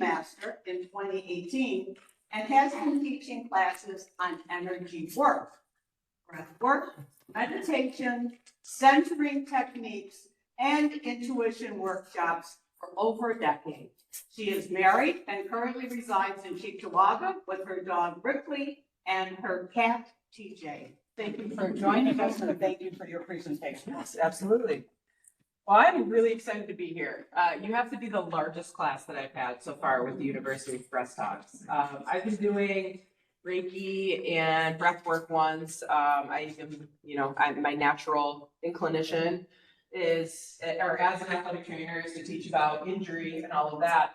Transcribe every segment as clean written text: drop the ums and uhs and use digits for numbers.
Master in 2018 and has been teaching classes on energy work, breath work, meditation, centering techniques, and intuition workshops for over a decade. She is married and currently resides in Cheektowaga with her dog Ripley and her cat TJ. Thank you for joining us and thank you for your presentation. Yes, absolutely. Well, I'm really excited to be here. You have to be the largest class that I've had so far with the University of Breast Talks. I've been doing Reiki and breath work ones. I am, my natural inclination is, or as an athletic trainer, is to teach about injury and all of that.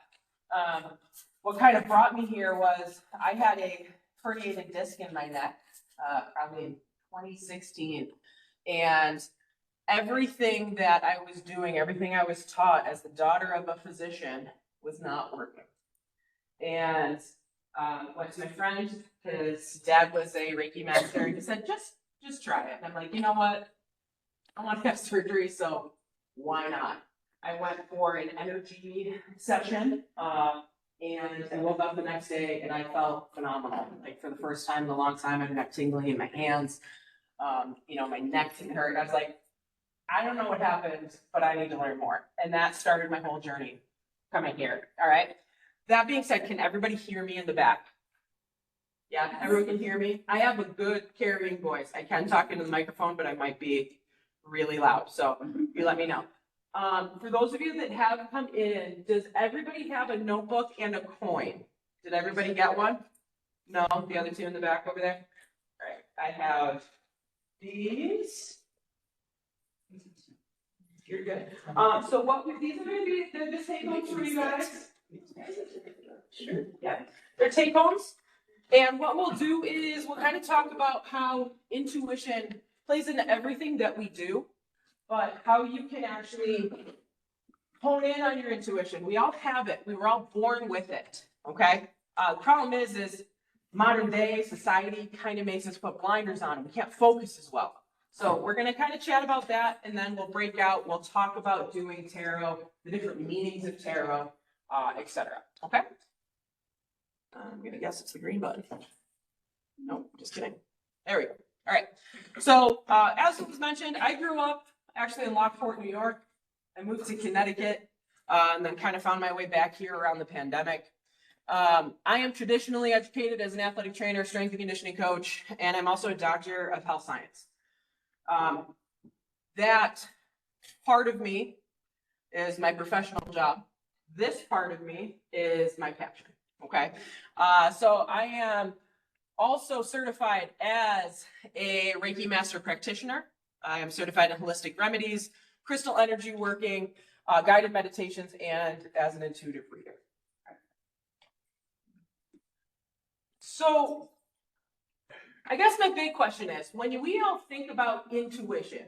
What kind of brought me here was I had a herniated disc in my neck, probably in 2016, and everything that I was doing, everything I was taught as the daughter of a physician was not working. And went to my friend, his dad was a Reiki master, and he said, just try it. And I'm like, you know what? I want to have surgery, so why not? I went for an energy session, and I woke up the next day and I felt phenomenal. Like for the first time in a long time, I got tingling in my hands. My neck didn't hurt. I was like, I don't know what happened, but I need to learn more. And that started my whole journey coming here. All right. That being said, can everybody hear me in the back? Yeah, everyone can hear me. I have a good carrying voice. I can talk into the microphone, but I might be really loud. So you let me know. For those of you that have come in, does everybody have a notebook and a coin? Did everybody get one? No, the other two in the back over there. All right, I have these. You're good. So these are going to be the take homes for you guys. Sure. Yeah, they're take homes. And what we'll do is we'll kind of talk about how intuition plays into everything that we do, but how you can actually hone in on your intuition. We all have it. We were all born with it. Okay. The problem is modern day society kind of makes us put blinders on. We can't focus as well. So we're going to kind of chat about that, and then we'll break out. We'll talk about doing tarot, the different meanings of tarot, etc. Okay? I'm going to guess it's the green button. No, just kidding. There we go. All right. So as was mentioned, I grew up actually in Lockport, New York. I moved to Connecticut, and then kind of found my way back here around the pandemic. I am traditionally educated as an athletic trainer, strength and conditioning coach, and I'm also a doctor of health science. That part of me is my professional job. This part of me is my passion. Okay. So I am also certified as a Reiki master practitioner. I am certified in holistic remedies, crystal energy working, guided meditations, and as an intuitive reader. So I guess my big question is, when we all think about intuition,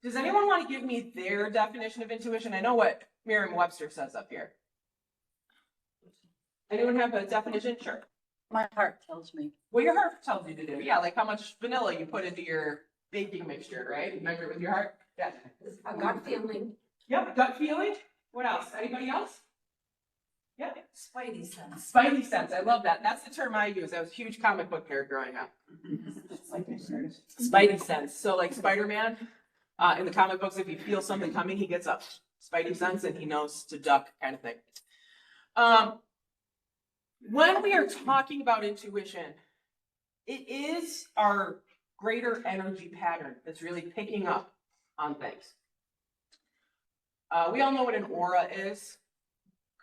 does anyone want to give me their definition of intuition? I know what Merriam-Webster says up here. Anyone have a definition? Sure. My heart tells me. What your heart tells you to do. Yeah, like how much vanilla you put into your baking mixture, right? You measure it with your heart. Yeah. A gut feeling. Yep, gut feeling. What else? Anybody else? Yeah. Spidey sense. Spidey sense. I love that. That's the term I use. I was a huge comic book nerd growing up. Spidey sense. So like Spider-Man, in the comic books, if he feels something coming, he gets up. Spidey sense and he knows to duck, kind of thing. When we are talking about intuition, it is our greater energy pattern that's really picking up on things. We all know what an aura is,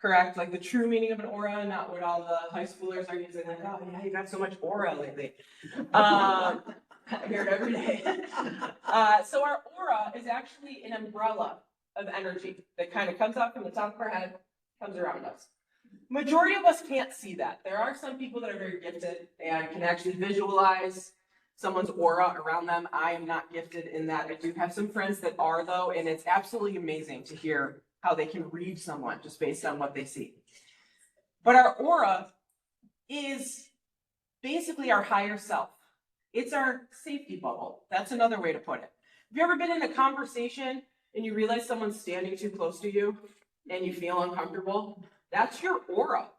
correct? Like the true meaning of an aura, not what all the high schoolers are using. Like, oh yeah, you got so much aura lately. I hear it every day. So our aura is actually an umbrella of energy that kind of comes up from the top of our head, comes around us. Majority of us can't see that. There are some people that are very gifted and can actually visualize someone's aura around them. I am not gifted in that. I do have some friends that are, though, and it's absolutely amazing to hear how they can read someone just based on what they see. But our aura is basically our higher self. It's our safety bubble. That's another way to put it. Have you ever been in a conversation and you realize someone's standing too close to you and you feel uncomfortable? That's your aura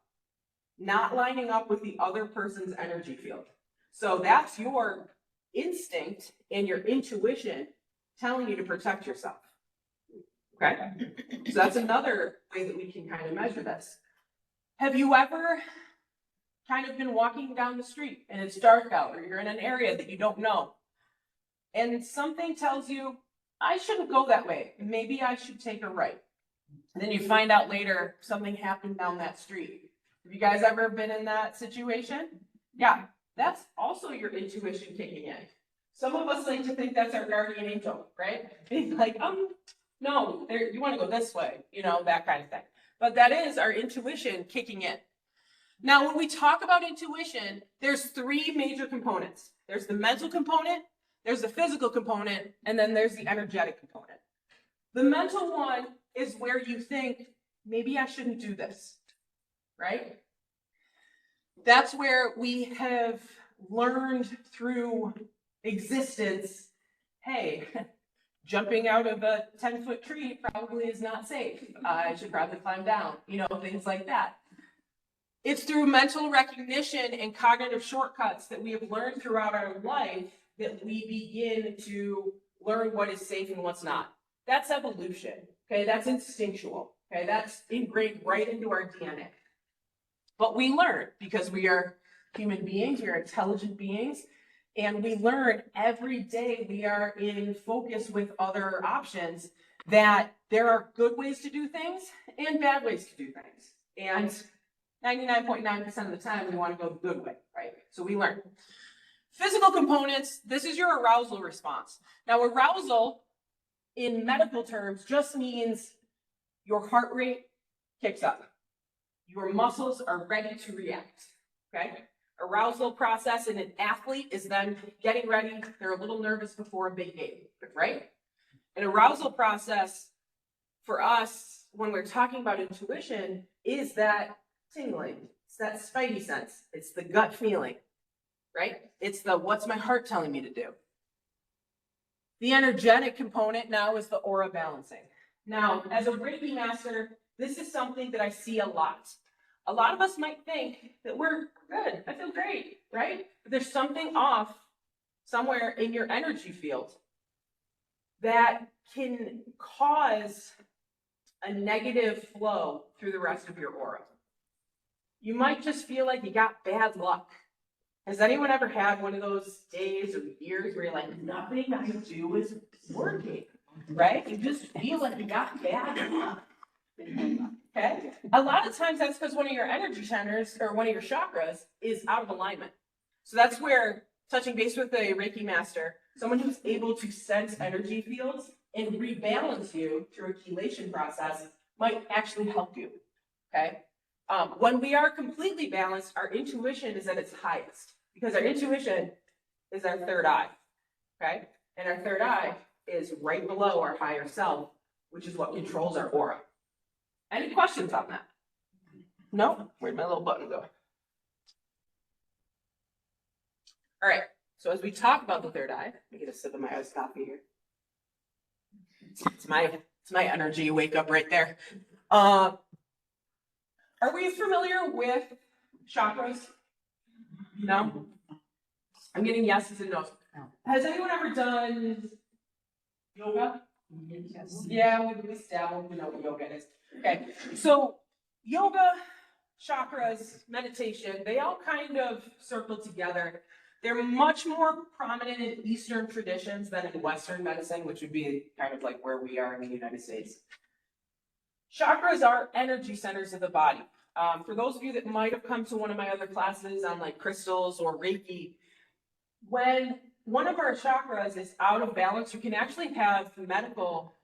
not lining up with the other person's energy field. So that's your instinct and your intuition telling you to protect yourself. Okay? So that's another way that we can kind of measure this. Have you ever kind of been walking down the street and it's dark out, or you're in an area that you don't know, and something tells you, I shouldn't go that way, maybe I should take a right? And then you find out later something happened down that street. Have you guys ever been in that situation? Yeah, that's also your intuition kicking in. Some of us like to think that's our guardian angel, right? Being like, no, you want to go this way, you know, that kind of thing. But that is our intuition kicking in. Now, when we talk about intuition, there's three major components. There's the mental component, there's the physical component, and then there's the energetic component. The mental one is where you think, maybe I shouldn't do this, right? That's where we have learned through existence, hey, jumping out of a 10-foot tree probably is not safe. I should probably climb down, you know, things like that. It's through mental recognition and cognitive shortcuts that we have learned throughout our life that we begin to learn what is safe and what's not. That's evolution, okay? That's instinctual, okay? That's ingrained right into our DNA. But we learn because we are human beings, we are intelligent beings, and we learn every day we are in focus with other options that there are good ways to do things and bad ways to do things. And 99.9% of the time, we want to go the good way, right? So we learn. Physical components, this is your arousal response. Now, arousal in medical terms just means your heart rate kicks up. Your muscles are ready to react, okay? Arousal process in an athlete is them getting ready. They're a little nervous before a big game, right? An arousal process for us, when we're talking about intuition, is that tingling. It's that spidey sense. It's the gut feeling, right? It's the what's my heart telling me to do. The energetic component now is the aura balancing. Now, as a Reiki master, this is something that I see a lot. A lot of us might think that we're good, I feel great, right? But there's something off somewhere in your energy field that can cause a negative flow through the rest of your aura. You might just feel like you got bad luck. Has anyone ever had one of those days or years where you're like, nothing I do is working, right? You just feel like you got bad luck. Okay? A lot of times that's because one of your energy centers or one of your chakras is out of alignment. So that's where touching base with a Reiki master, someone who's able to sense energy fields and rebalance you through a chelation process might actually help you. Okay? When we are completely balanced, our intuition is at its highest because our intuition is our third eye. Okay? And our third eye is right below our higher self, which is what controls our aura. Any questions on that? No? Where'd my little button go? All right. So as we talk about the third eye, let me get a sip of my iced coffee here. It's my energy wake up right there. Are we familiar with chakras? No? I'm getting yeses and nos. Has anyone ever done yoga? Yes. Yeah, we dabble, we know what yoga is. Okay, so yoga, chakras, meditation, they all kind of circle together. They're much more prominent in Eastern traditions than in Western medicine, which would be kind of like where we are in the United States. Chakras are energy centers of the body. For those of you that might have come to one of my other classes on like crystals or Reiki, when one of our chakras is out of balance, you can actually have medical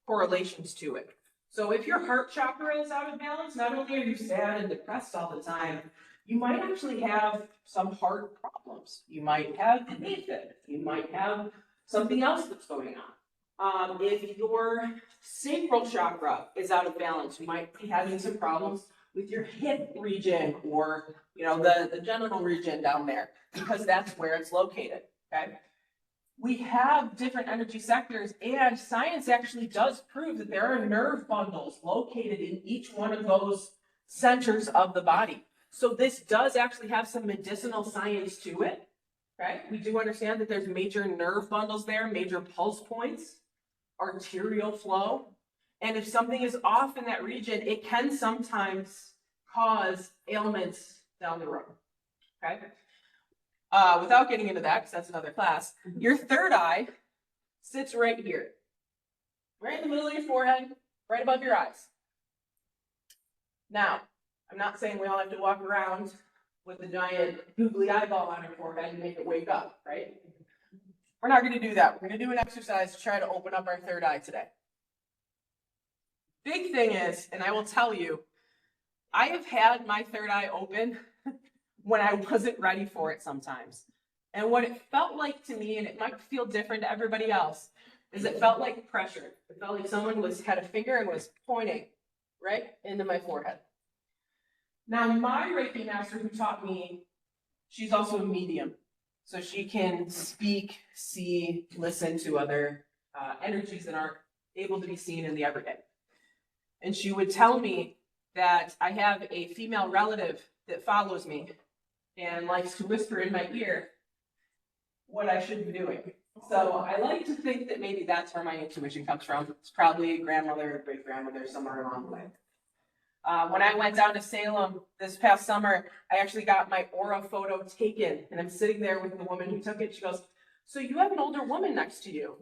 correlations to it. So if your heart chakra is out of balance, not only are you sad and depressed all the time, you might actually have some heart problems. You might have AFib. You might have something else that's going on. If your sacral chakra is out of balance, you might be having some problems with your hip region or, you know, the genital region down there, because that's where it's located, okay? We have different energy sectors, and science actually does prove that there are nerve bundles located in each one of those centers of the body. So this does actually have some medicinal science to it, okay? We do understand that there's major nerve bundles there, major pulse points, arterial flow. And if something is off in that region, it can sometimes cause ailments down the road, okay? Without getting into that, because that's another class, your third eye sits right here, right in the middle of your forehead, right above your eyes. Now, I'm not saying we all have to walk around with a giant googly eyeball on our forehead and make it wake up, right? We're not going to do that. We're going to do an exercise to try to open up our third eye today. Big thing is, and I will tell you, I have had my third eye open when I wasn't ready for it sometimes. And what it felt like to me, and it might feel different to everybody else, is it felt like pressure. It felt like someone had a finger and was pointing right into my forehead. Now, my Reiki master who taught me, she's also a medium. So she can speak, see, listen to other energies that aren't able to be seen in the everyday. And she would tell me that I have a female relative that follows me and likes to whisper in my ear what I should be doing. So I like to think that maybe that's where my intuition comes from. It's probably a grandmother or great-grandmother somewhere along the way. When I went down to Salem this past summer, I actually got my aura photo taken, and I'm sitting there with the woman who took it. She goes, "So you have an older woman next to you?"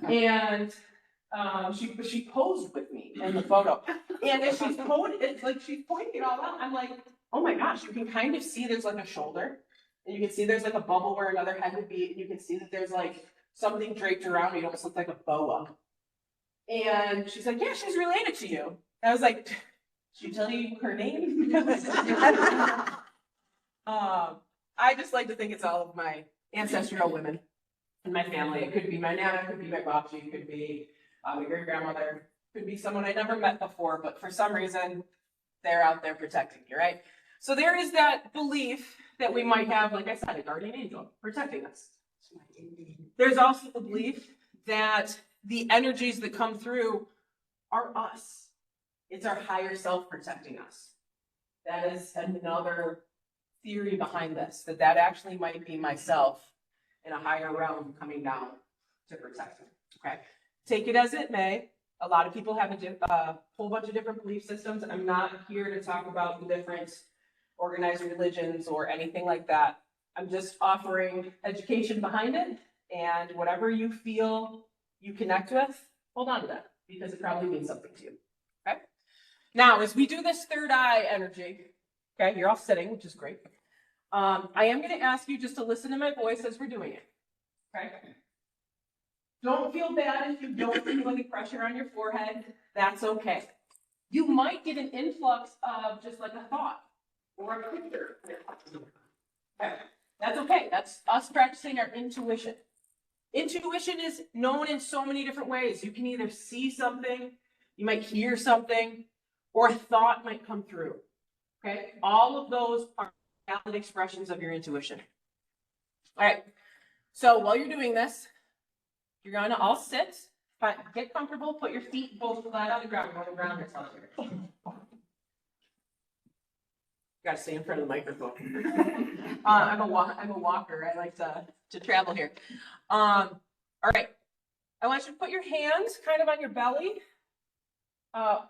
And she posed with me in the photo. And as she's posing, it's like she's pointing it all out. I'm like, oh my gosh, you can kind of see there's like a shoulder. And you can see there's like a bubble where another head would be. And you can see that there's like something draped around me. It almost looks like a boa. And she's like, yeah, she's related to you. And I was like, did she tell you her name? I just like to think it's all of my ancestral women in my family. It could be my nana, it could be my babci, it could be my great grandmother, it could be someone I never met before, but for some reason, they're out there protecting you, right? So there is that belief that we might have, like I said, a guardian angel protecting us. There's also the belief that the energies that come through are us. It's our higher self protecting us. That is another theory behind this, that actually might be myself in a higher realm coming down to protect me, okay? Take it as it may. A lot of people have a whole bunch of different belief systems. I'm not here to talk about the different organized religions or anything like that. I'm just offering education behind it, and whatever you feel you connect with, hold on to that, because it probably means something to you, okay? Now, as we do this third eye energy, okay, you're all sitting, which is great. I am going to ask you just to listen to my voice as we're doing it, okay? Don't feel bad if you don't feel any pressure on your forehead. That's okay. You might get an influx of just like a thought or a picture. Okay. That's okay. That's us practicing our intuition. Intuition is known in so many different ways. You can either see something, you might hear something, or a thought might come through. Okay? All of those are valid expressions of your intuition. All right. So while you're doing this, you're going to all sit, get comfortable, put your feet both flat on the ground. On the ground here. Got to stay in front of the microphone. I'm a walker. I like to travel here. All right. I want you to put your hands kind of on your belly.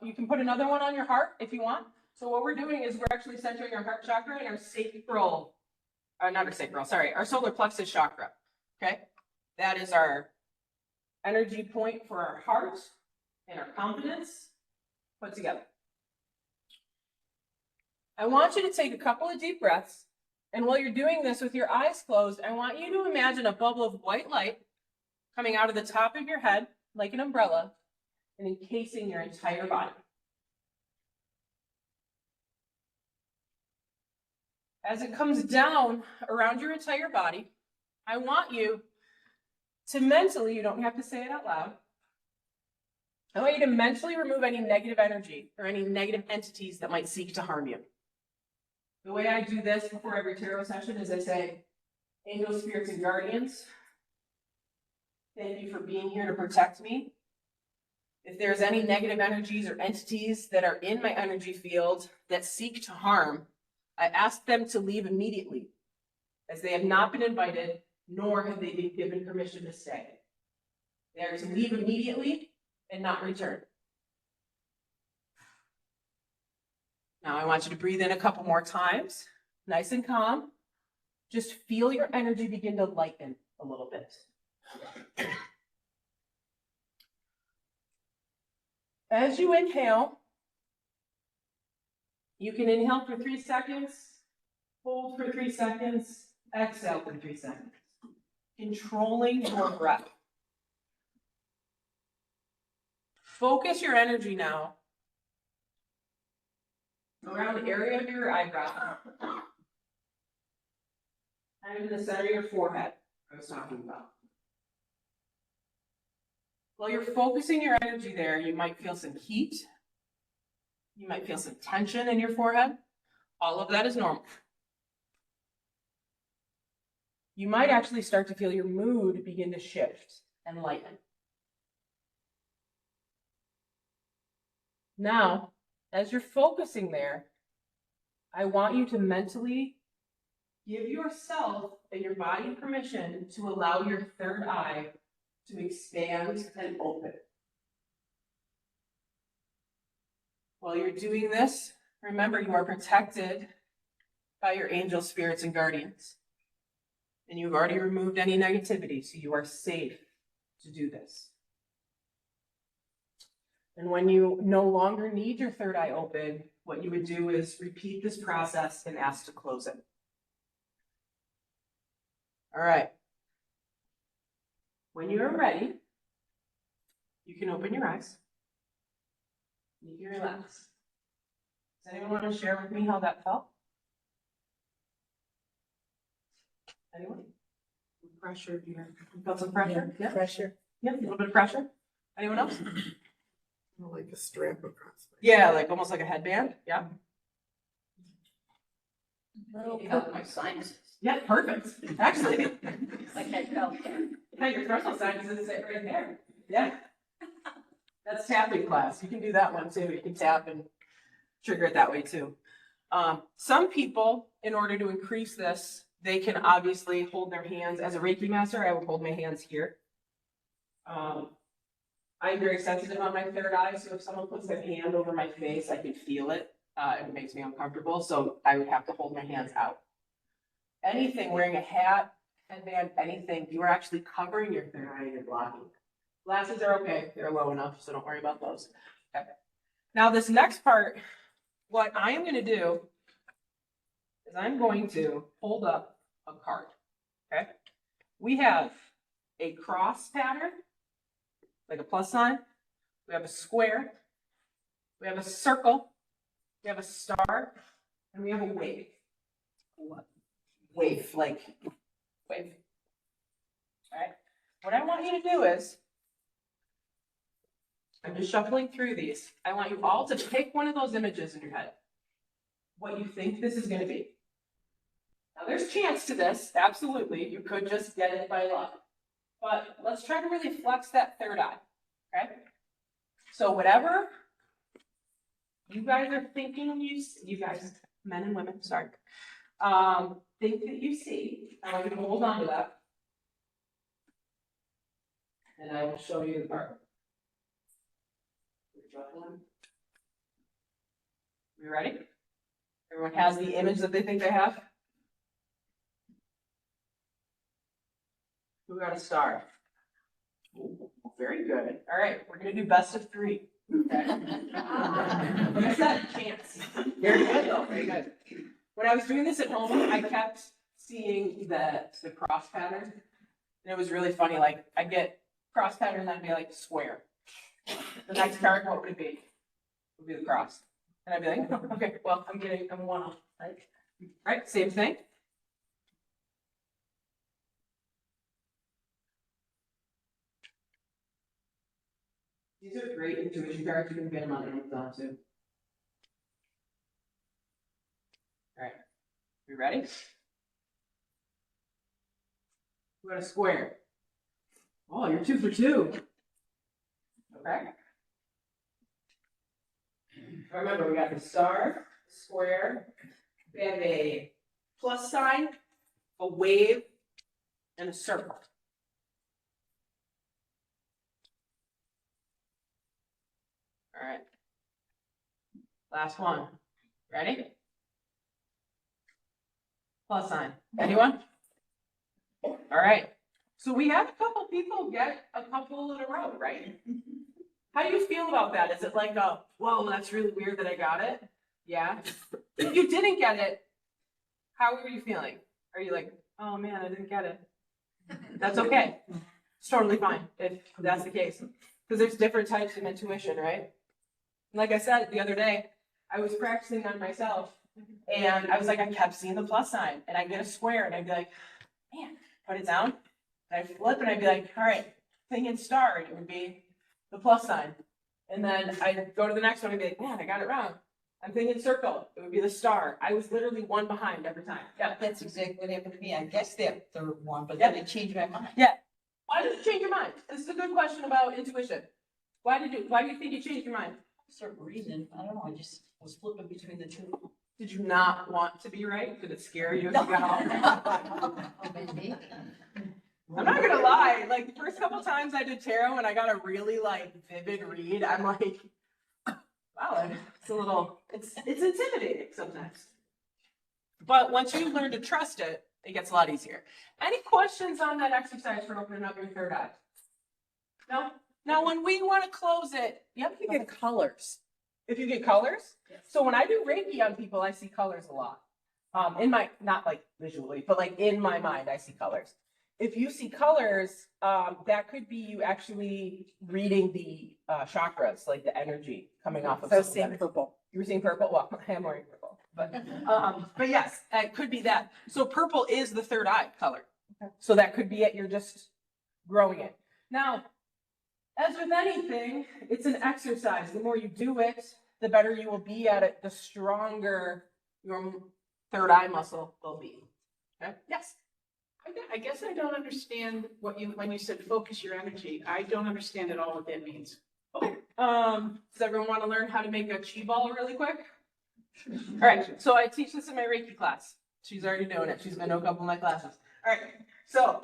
You can put another one on your heart if you want. So what we're doing is we're actually centering our heart chakra and our sacral, our solar plexus chakra. Okay. That is our energy point for our heart and our confidence put together. I want you to take a couple of deep breaths, and while you're doing this with your eyes closed, I want you to imagine a bubble of white light coming out of the top of your head like an umbrella and encasing your entire body. As it comes down around your entire body, I want you to mentally, you don't have to say it out loud, I want you to mentally remove any negative energy or any negative entities that might seek to harm you. The way I do this before every tarot session is I say, angels, spirits, and guardians, thank you for being here to protect me. If there's any negative energies or entities that are in my energy field that seek to harm, I ask them to leave immediately, as they have not been invited, nor have they been given permission to stay. They are to leave immediately and not return. Now I want you to breathe in a couple more times, nice and calm. Just feel your energy begin to lighten a little bit. As you inhale, you can inhale for 3 seconds, hold for 3 seconds, exhale for 3 seconds. Controlling your breath. Focus your energy now around the area of your eyebrow, and in the center of your forehead I was talking about. While you're focusing your energy there, you might feel some heat. You might feel some tension in your forehead. All of that is normal. You might actually start to feel your mood begin to shift and lighten. Now, as you're focusing there, I want you to mentally give yourself and your body permission to allow your third eye to expand and open. While you're doing this, remember you are protected by your angel spirits and guardians. And you've already removed any negativity, so you are safe to do this. And when you no longer need your third eye open, what you would do is repeat this process and ask to close it. All right. When you're ready, you can open your eyes. You can relax. Does anyone want to share with me how that felt? Anyone? Pressure here. You felt some pressure? Yeah. Pressure. Yeah, a little bit of pressure. Anyone else? Like a strap across. Yeah, like almost like a headband. Yeah. Maybe help my sinuses. Yeah, perfect. Actually, Like I felt there. yeah, your frontal sinuses sit right there. Yeah. That's tapping class. You can do that one too. You can tap and trigger it that way too. Some people, in order to increase this, they can obviously hold their hands. As a Reiki master, I would hold my hands here. I'm very sensitive on my third eye, so if someone puts their hand over my face, I can feel it. It makes me uncomfortable, so I would have to hold my hands out. Anything, wearing a hat, headband, anything, you are actually covering your third eye and you're blocking. Glasses are okay, they're low enough, so don't worry about those. Okay. Now this next part, what I am gonna do is I'm going to hold up a card, okay? We have a cross pattern, like a plus sign. We have a square. We have a circle. We have a star. And we have a wave. Wave, like wave. All right. What I want you to do is, I'm just shuffling through these. I want you all to pick one of those images in your head. What you think this is going to be. Now there's chance to this, absolutely. You could just get it by luck. But let's try to really flex that third eye, okay? So whatever you guys are thinking, you guys, men and women, sorry, think that you see, I want you to hold on to that. And I will show you the card. You ready? Everyone has the image that they think they have? Who got a star? Ooh, very good. All right, we're gonna do best of 3. Okay. Like I said, chance. Very good though, very good. When I was doing this at home, I kept seeing the cross pattern. And it was really funny, like I'd get cross pattern and I'd be like square. The next card, what would it be? It would be the cross. And I'd be like, oh, okay, well, I'm one off, right? All right, same thing. These are great intuition cards. You can get them on Amazon too. All right, we ready? We're gonna square. Oh, you're 2 for 2. Okay. Remember, we got the star, square, we have a plus sign, a wave, and a circle. All right. Last one. Ready? Plus sign. Anyone? All right. So we had a couple people get a couple in a row, right? How do you feel about that? Is it like a, whoa, that's really weird that I got it? Yeah. If you didn't get it, how were you feeling? Are you like, oh man, I didn't get it? That's okay. It's totally fine if that's the case. Because there's different types of intuition, right? Like I said the other day, I was practicing on myself and I was like, I kept seeing the plus sign and I'd get a square and I'd be like, man, put it down. And I'd flip and I'd be like, all right, thinking star, and it would be the plus sign. And then I'd go to the next one and be like, man, I got it wrong. I'm thinking circle, it would be the star. I was literally one behind every time. Yeah. That's exactly what happened to me. I guessed that third one, but then I changed my mind. Why did you change your mind? This is a good question about intuition. Why do you think you changed your mind? Certain reason, I don't know, I just was flipping between the two. Did you not want to be right? Did it scare you if you got off? Maybe. I'm not gonna lie, like the first couple times I did tarot and I got a really like vivid read, I'm like, wow, it's intimidating sometimes. But once you learn to trust it, it gets a lot easier. Any questions on that exercise for opening up your third eye? No? Now, when we want to close it, you get colors. If you get colors? Yes. So when I do Reiki on people, I see colors a lot. Not like visually, but like in my mind, I see colors. If you see colors, that could be you actually reading the chakras, like the energy coming off of. I was someone's seeing energy. purple. You were seeing purple? Well, I am wearing purple, but yes, it could be that. So purple is the third eye color. Okay. So that could be it. You're just growing it. Now, as with anything, it's an exercise. The more you do it, the better you will be at it, the stronger your third eye muscle will be. Okay? Yes. I guess I don't understand when you said focus your energy. I don't understand at all what that means. Does everyone want to learn how to make a chi ball really quick? All right, so I teach this in my Reiki class. She's already doing it. She's been to a couple of my classes. All right, so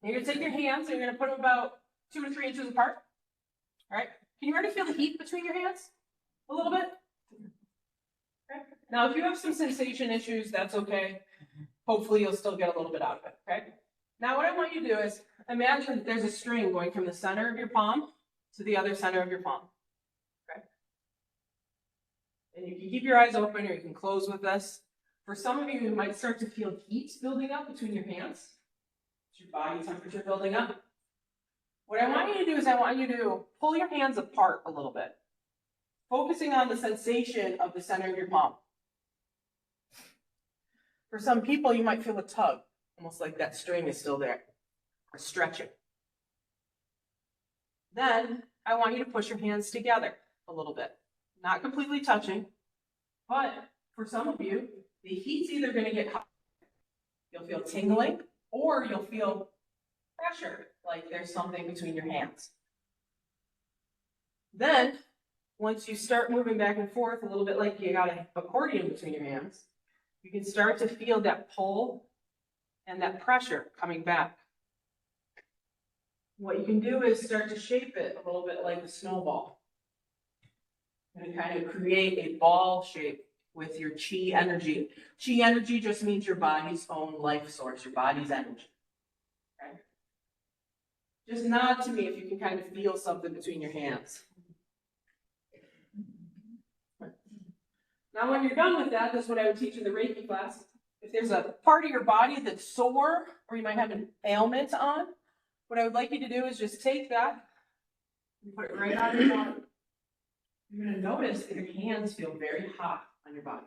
you're gonna take your hands and you're gonna put them about 2 to 3 inches apart. All right, can you already feel the heat between your hands? A little bit? Okay. Now, if you have some sensation issues, that's okay. Hopefully you'll still get a little bit out of it, okay? Now what I want you to do is imagine that there's a string going from the center of your palm to the other center of your palm, okay? And you can keep your eyes open or you can close with this. For some of you, you might start to feel heat building up between your hands. It's your body temperature building up. What I want you to do is I want you to pull your hands apart a little bit, focusing on the sensation of the center of your palm. For some people, you might feel a tug, almost like that string is still there, or stretching. Then, I want you to push your hands together a little bit. Not completely touching, but for some of you, the heat's either going to get hot, you'll feel tingling, or you'll feel pressure, like there's something between your hands. Then, once you start moving back and forth, a little bit like you got an accordion between your hands, you can start to feel that pull and that pressure coming back. What you can do is start to shape it a little bit like a snowball. And kind of create a ball shape with your chi energy. Chi energy just means your body's own life source, your body's energy. Okay? Just nod to me if you can kind of feel something between your hands. Now, when you're done with that, this is what I would teach in the Reiki class. If there's a part of your body that's sore, or you might have an ailment on, what I would like you to do is just take that and put it right on your body. You're going to notice that your hands feel very hot on your body.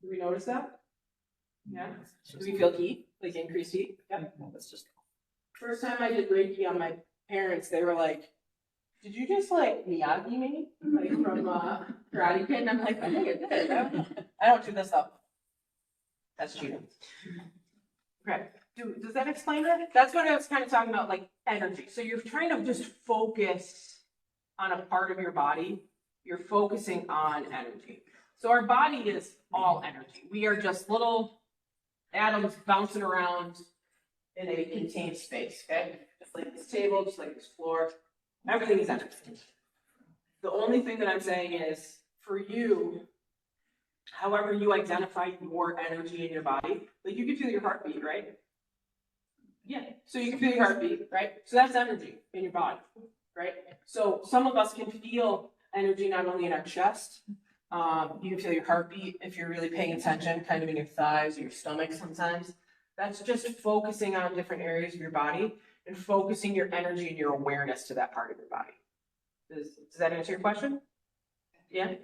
Do we notice that? Yeah? Do we feel heat? Like increased heat? Yep. That's just first time I did Reiki on my parents, they were like, did you just like Miyagi me? Like from Karate Kid? And I'm like, I think I did. I don't do this though. That's cheating. Okay. Does that explain it? That's what I was kind of talking about, like energy. So you're trying to just focus on a part of your body. You're focusing on energy. So our body is all energy. We are just little atoms bouncing around in a contained space, okay? Just like this table, just like this floor. Everything is energy. The only thing that I'm saying is, for you, however you identify your energy in your body, like you can feel your heartbeat, right? Yeah, so you can feel your heartbeat, right? So that's energy in your body, right? So some of us can feel energy not only in our chest, you can feel your heartbeat if you're really paying attention, kind of in your thighs or your stomach sometimes. That's just focusing on different areas of your body and focusing your energy and your awareness to that part of your body. Does that answer your question? Yeah?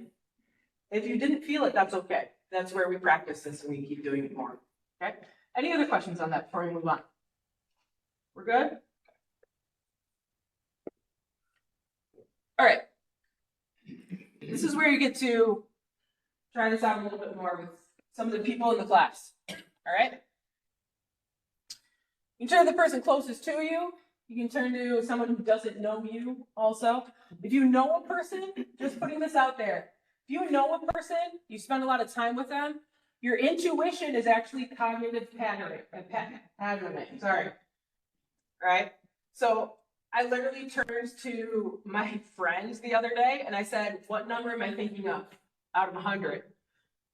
If you didn't feel it, that's okay. That's where we practice this and we keep doing it more, okay? Any other questions on that before we move on? We're good? All right. This is where you get to try this out a little bit more with some of the people in the class. All right? You can turn to the person closest to you. You can turn to someone who doesn't know you also. If you know a person, just putting this out there. If you know a person, you spend a lot of time with them, your intuition is actually cognitive patterning, sorry. Right? So I literally turned to my friends the other day and I said, what number am I thinking of out of 100?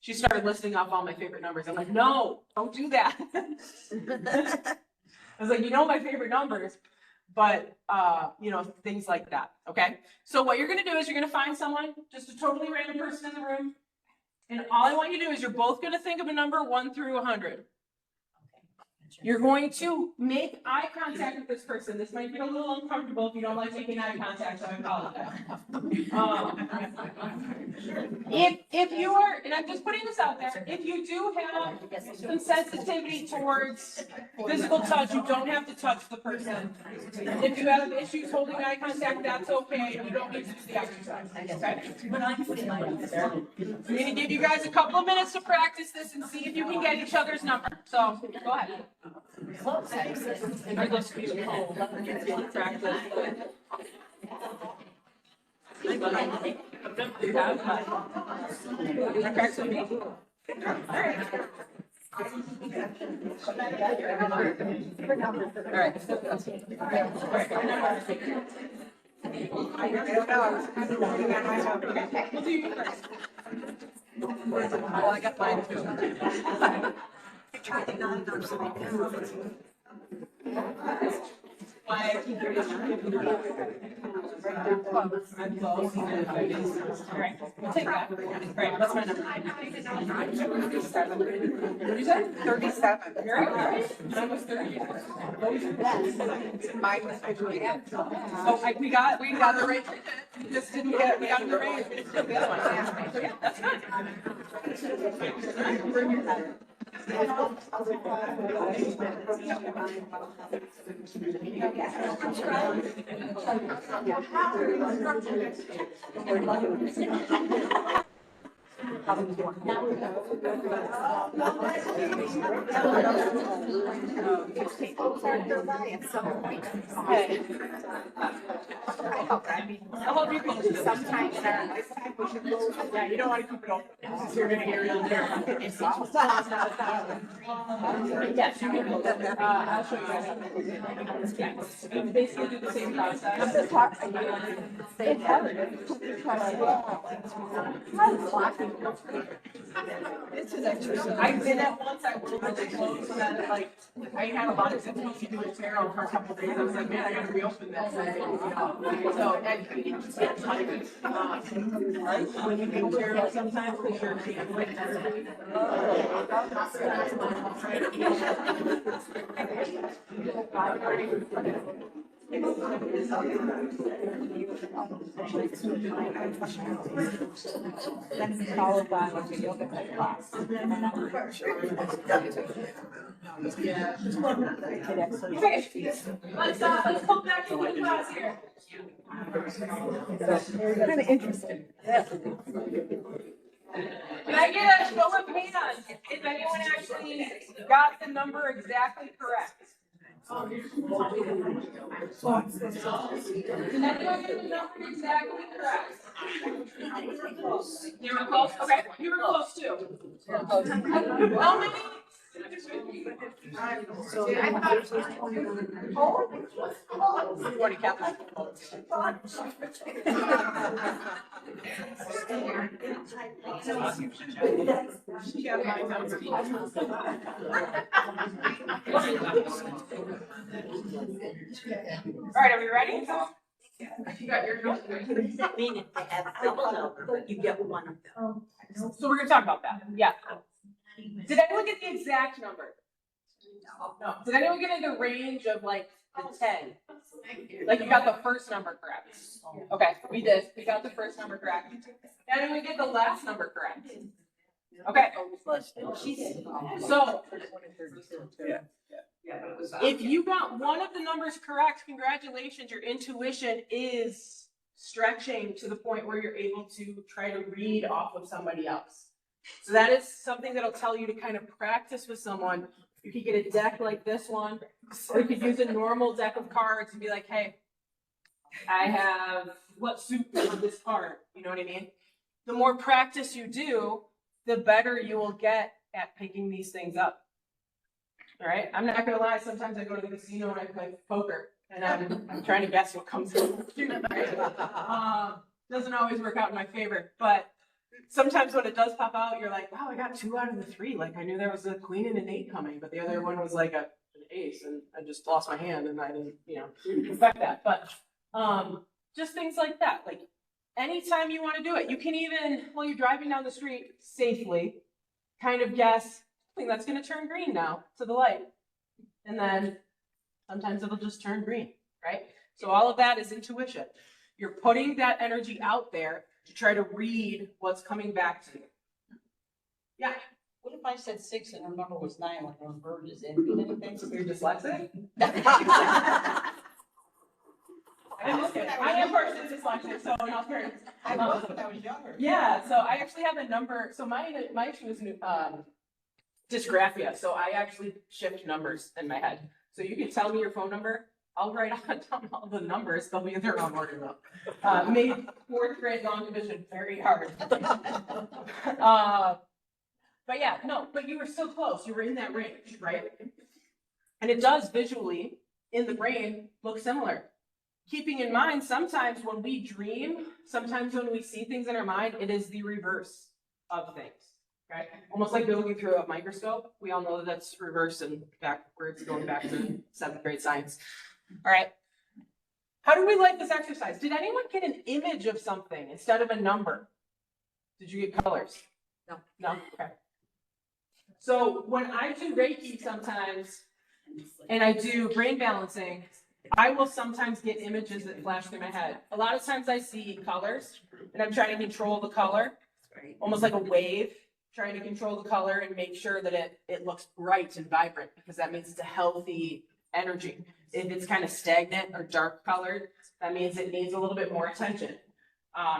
She started listing off all my favorite numbers. I'm like, no, don't do that. I was like, you know my favorite numbers, but you know, things like that, okay? So what you're gonna do is you're gonna find someone, just a totally random person in the room, and all I want you to do is you're both gonna think of a number 1 through 100. You're going to make eye contact with this person. This might be a little uncomfortable if you don't like making eye contact, so I apologize. If you are, and I'm just putting this out there, if you do have some sensitivity towards physical touch, you don't have to touch the person. If you have issues holding eye contact, that's okay. You don't need to do the exercise, okay? I'm going to give you guys a couple of minutes to practice this and see if you can get each other's number. So, go ahead. For those of you at home, practice. Practice with me. All right. We'll do you first. Oh, I got mine too. Alright, we'll take that. Alright, what's my number? 37. What did you say? 37. Very good. Mine was 30. Mine was 58. Oh, we got the right. We just didn't get, we got the right. We didn't get the other one. So yeah, that's good. Alright, bring your head. I hope you can sometimes. Yeah, you don't want to keep it open. You're going to get real nervous. Yes, you can. I'll show you guys. Yeah, you basically do the same process. It's hard. I did that once. I was really close, and then like I had a lot of difficulty doing tarot for a couple of days. I was like, man, I gotta reopen this. So and you can just get time. When you do tarot, sometimes because you're then followed by like a yoga type class. Okay, let's come back to the class here. Kind of interesting. Can I get a show of hands if anyone actually got the number exactly correct? Did anyone get the number exactly correct? You were close? Okay, you were close too. How many? All right, are we ready? You got your notes? Meaning they have double number, you get one of them. So we're gonna talk about that. Yeah. Did anyone get the exact number? No. Did anyone get in the range of like the 10? Like you got the first number correct? Okay, we did. We got the first number correct. Now did we get the last number correct? Okay. So if you got one of the numbers correct, congratulations, your intuition is stretching to the point where you're able to try to read off of somebody else. So that is something that'll tell you to kind of practice with someone. You could get a deck like this one, or you could use a normal deck of cards and be like, hey, I have what suit of this card, you know what I mean? The more practice you do, the better you will get at picking these things up. All right, I'm not gonna lie, sometimes I go to the casino and I play poker, and I'm trying to guess what comes in. Right? Doesn't always work out in my favor, but sometimes when it does pop out, you're like, wow, I got 2 out of the 3. Like I knew there was a queen and an 8 coming, but the other one was like an ace, and I just lost my hand, and I didn't, affect that. But just things like that. Like anytime you want to do it, you can even, while you're driving down the street safely, kind of guess, I think that's going to turn green now to the light, and then sometimes it'll just turn green, right? So all of that is intuition. You're putting that energy out there to try to read what's coming back to you. Yeah. What if I said 6 and her number was 9, like her bird is in, anything? You're dyslexic? I am partially dyslexic, so in all fairness. I was when I was younger. Yeah, so I actually have a number. So my issue is dysgraphia. So I actually shift numbers in my head. So you can tell me your phone number. I'll write down all the numbers. They'll be in their wrong order though. Made 4th grade long division very hard. But yeah, no, but you were still close. You were in that range, right? And it does visually in the brain look similar. Keeping in mind, sometimes when we dream, sometimes when we see things in our mind, it is the reverse of things, right? Almost like you're looking through a microscope. We all know that that's reverse and backwards, going back to 7th grade science. All right. How do we like this exercise? Did anyone get an image of something instead of a number? Did you get colors? No. No? Okay. So when I do Reiki sometimes, and I do brain balancing, I will sometimes get images that flash through my head. A lot of times I see colors, and I'm trying to control the color, almost like a wave, trying to control the color and make sure that it looks bright and vibrant, because that means it's a healthy energy. If it's kind of stagnant or dark colored, that means it needs a little bit more attention.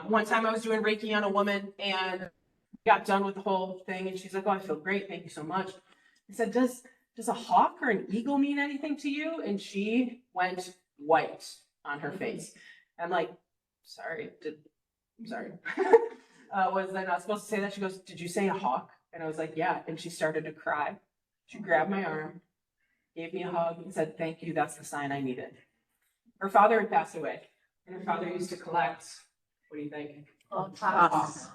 One time I was doing Reiki on a woman and got done with the whole thing, and she's like, oh, I feel great, thank you so much. I said, does a hawk or an eagle mean anything to you? And she went white on her face. I'm like, sorry. Was I not supposed to say that? She goes, did you say a hawk? And I was like, yeah. And she started to cry. She grabbed my arm, gave me a hug, and said, thank you, that's the sign I needed. Her father had passed away, and her father used to collect, what do you think? Hawks.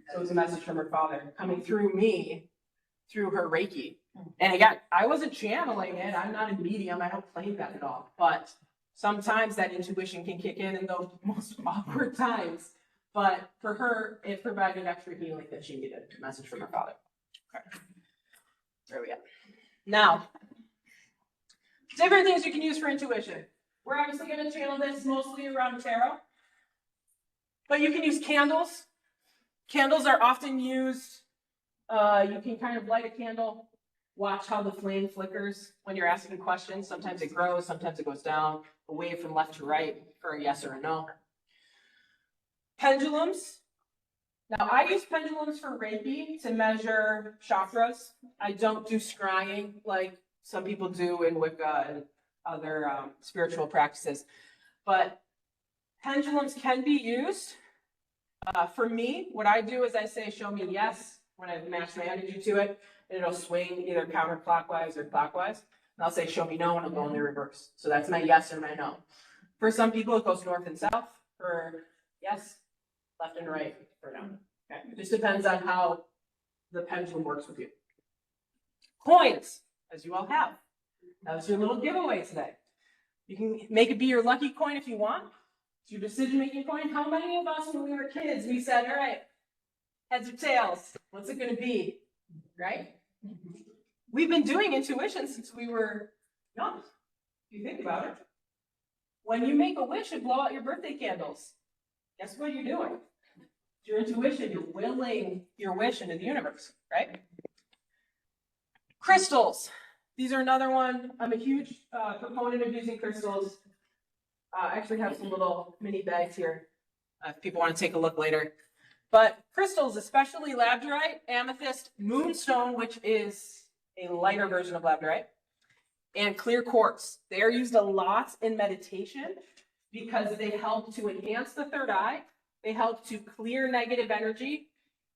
So it was a message from her father coming through me, through her Reiki. And again, I wasn't channeling it. I'm not a medium. I don't claim that at all. But sometimes that intuition can kick in those most awkward times. But for her, it provided extra healing that she needed. A message from her father. Okay. There we go. Now, different things you can use for intuition. We're obviously going to channel this mostly around tarot. But you can use candles. Candles are often used. You can kind of light a candle. Watch how the flame flickers when you're asking questions. Sometimes it grows, sometimes it goes down. A wave from left to right for a yes or a no. Pendulums Now, I use pendulums for Reiki to measure chakras. I don't do scrying like some people do in Wicca and other spiritual practices. But pendulums can be used. For me, what I do is I say, show me yes, when I match my energy to it, and it'll swing either counterclockwise or clockwise. And I'll say, show me no, and it'll go in the reverse. So that's my yes or my no. For some people, it goes north and south. For yes, left and right for no. Okay, it just depends on how the pendulum works with you. Coins, as you all have. That was your little giveaway today. You can make it be your lucky coin if you want. It's your decision-making coin. How many of us, when we were kids, we said, all right, heads or tails, what's it going to be, right? We've been doing intuition since we were young, if you think about it. When you make a wish and blow out your birthday candles, guess what you're doing? It's your intuition. You're willing your wish into the universe, right? Crystals. These are another one. I'm a huge proponent of using crystals. I actually have some little mini bags here if people want to take a look later. But crystals, especially labradorite, amethyst, moonstone, which is a lighter version of labradorite, and clear quartz. They are used a lot in meditation because they help to enhance the third eye. They help to clear negative energy.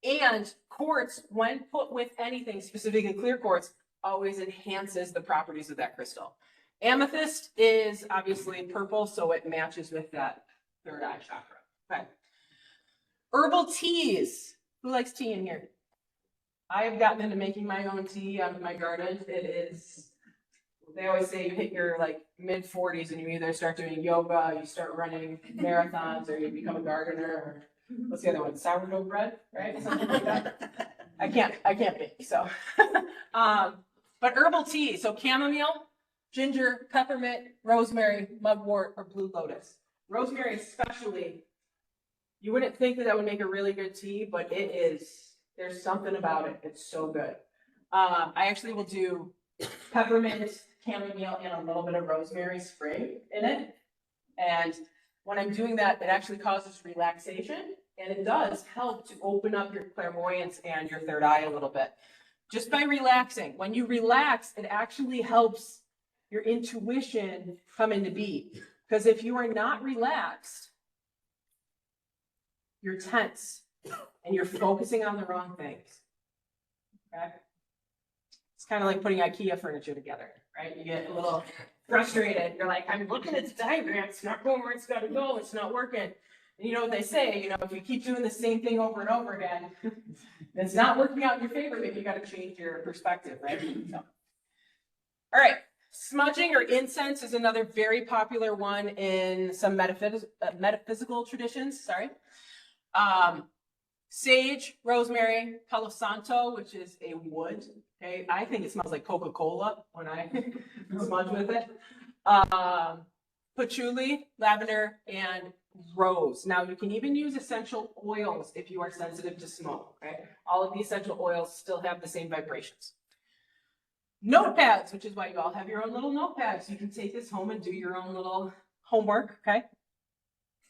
And quartz, when put with anything, specifically clear quartz, always enhances the properties of that crystal. Amethyst is obviously purple, so it matches with that third eye chakra. Okay. Herbal teas. Who likes tea in here? I have gotten into making my own tea out of my garden. It is, they always say you hit your like mid 40s and you either start doing yoga, you start running marathons, or you become a gardener, or what's the other one? Sourdough bread, right? Something like that. I can't bake, so. But herbal tea, so chamomile, ginger, peppermint, rosemary, mugwort, or blue lotus. Rosemary especially, you wouldn't think that would make a really good tea, but it is, there's something about it. It's so good. I actually will do peppermint, chamomile, and a little bit of rosemary spray in it. And when I'm doing that, it actually causes relaxation, and it does help to open up your clairvoyance and your third eye a little bit. Just by relaxing. When you relax, it actually helps your intuition come into being. Because if you are not relaxed, you're tense and you're focusing on the wrong things. Okay? It's kind of like putting IKEA furniture together, right? You get a little frustrated. You're like, I'm looking at the diagram. It's not going where it's got to go. It's not working. And you know what they say, if you keep doing the same thing over and over again, it's not working out in your favor, maybe you got to change your perspective, right? So. All right. Smudging or incense is another very popular one in some metaphysical traditions, Sage, rosemary, palo santo, which is a wood. Okay, I think it smells like Coca-Cola when I smudge with it. Patchouli, lavender, and rose. Now you can even use essential oils if you are sensitive to smoke. Okay, all of the essential oils still have the same vibrations. Notepads, which is why you all have your own little notepads. You can take this home and do your own little homework. Okay.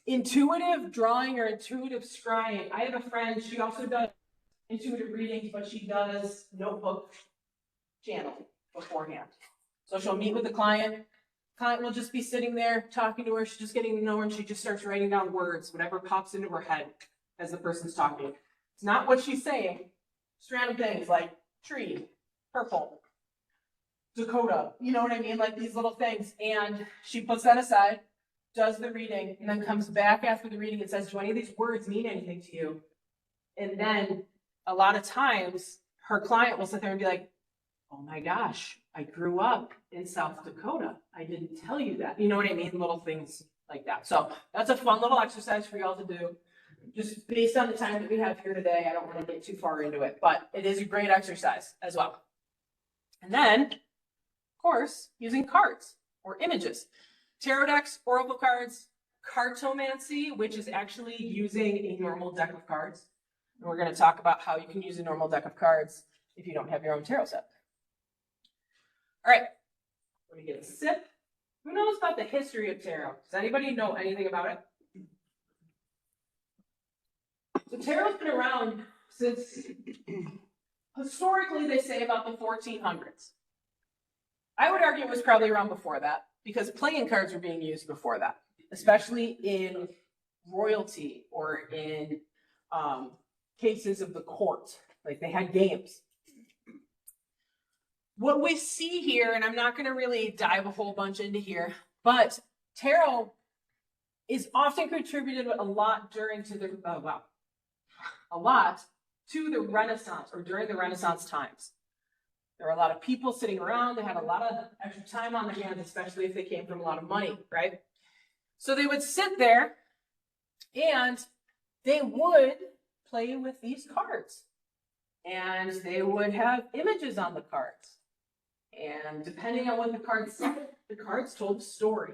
Intuitive drawing or intuitive scrying. I have a friend, she also does intuitive readings, but she does notebook channeling beforehand. So she'll meet with the client. Client will just be sitting there talking to her. She's just getting to know her, and she just starts writing down words, whatever pops into her head as the person's talking. It's not what she's saying. Just random things like tree, purple, Dakota, you know what I mean? Like these little things. And she puts that aside, does the reading, and then comes back after the reading and says, do any of these words mean anything to you? And then a lot of times her client will sit there and be like, oh my gosh, I grew up in South Dakota. I didn't tell you that. You know what I mean? Little things like that. So that's a fun little exercise for y'all to do. Just based on the time that we have here today, I don't want to get too far into it, but it is a great exercise as well. And then, of course, using cards or images. Tarot decks, oracle cards, cartomancy, which is actually using a normal deck of cards. And we're going to talk about how you can use a normal deck of cards if you don't have your own tarot set. All right, let me get a sip. Who knows about the history of tarot? Does anybody know anything about it? So tarot's been around since, historically, they say about the 1400s. I would argue it was probably around before that, because playing cards were being used before that, especially in royalty or in cases of the court. Like they had games. What we see here, and I'm not going to really dive a whole bunch into here, but tarot is often contributed a lot during to the a lot to the Renaissance or during the Renaissance times. There were a lot of people sitting around. They had a lot of extra time on their hands, especially if they came from a lot of money, right? So they would sit there and they would play with these cards. And they would have images on the cards. And depending on what the cards said, the cards told a story.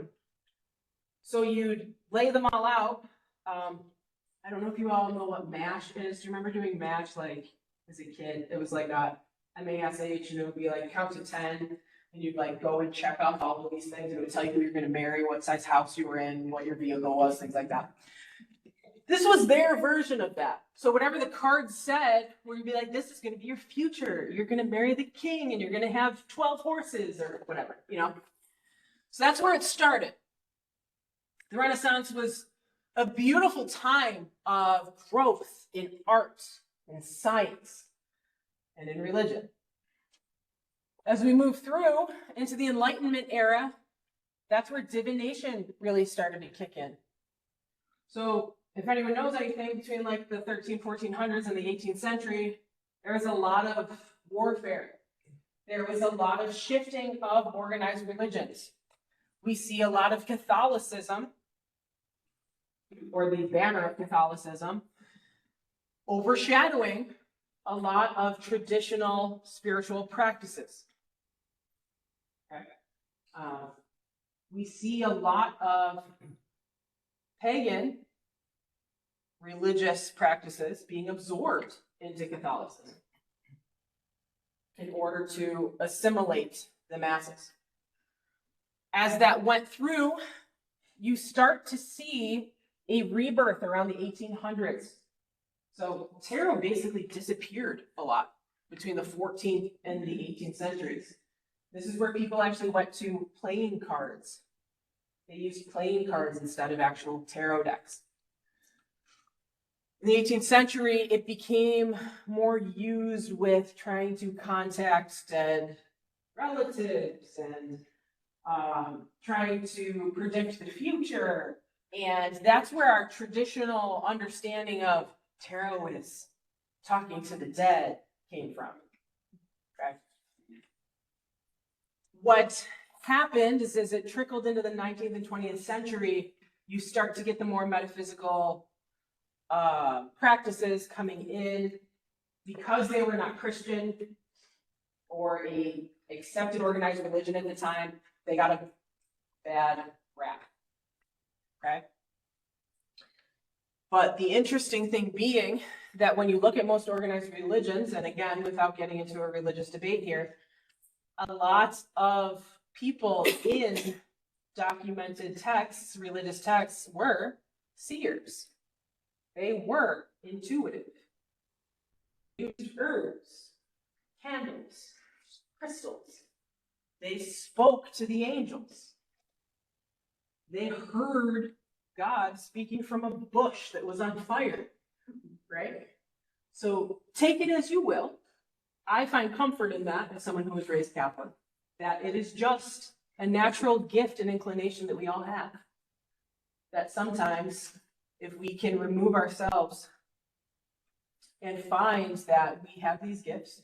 So you'd lay them all out. I don't know if you all know what MASH is. Do you remember doing MASH like as a kid? It was like a MASH, and it would be like count to 10, and you'd like go and check off all of these things. It would tell you who you're going to marry, what size house you were in, what your vehicle was, things like that. This was their version of that. So whatever the card said, where you'd be like, this is going to be your future. You're going to marry the king, and you're going to have 12 horses or whatever, you know? So that's where it started. The Renaissance was a beautiful time of growth in art, in science, and in religion. As we move through into the Enlightenment era, that's where divination really started to kick in. So if anyone knows anything between like the 1400s and the 18th century, there was a lot of warfare. There was a lot of shifting of organized religions. We see a lot of Catholicism, or the banner of Catholicism, overshadowing a lot of traditional spiritual practices. Okay. We see a lot of pagan religious practices being absorbed into Catholicism in order to assimilate the masses. As that went through, you start to see a rebirth around the 1800s. So tarot basically disappeared a lot between the 14th and the 18th centuries. This is where people actually went to playing cards. They used playing cards instead of actual tarot decks. In the 18th century, it became more used with trying to contact dead relatives and trying to predict the future. And that's where our traditional understanding of tarot is talking to the dead came from. Okay. What happened is as it trickled into the 19th and 20th century, you start to get the more metaphysical practices coming in because they were not Christian or a accepted organized religion at the time. They got a bad rap. Okay. But the interesting thing being that when you look at most organized religions, and again, without getting into a religious debate here, a lot of people in documented texts, religious texts, were seers. They were intuitive. Used herbs, candles, crystals. They spoke to the angels. They heard God speaking from a bush that was on fire, right? So take it as you will. I find comfort in that as someone who was raised Catholic, that it is just a natural gift and inclination that we all have. That sometimes if we can remove ourselves and find that we have these gifts,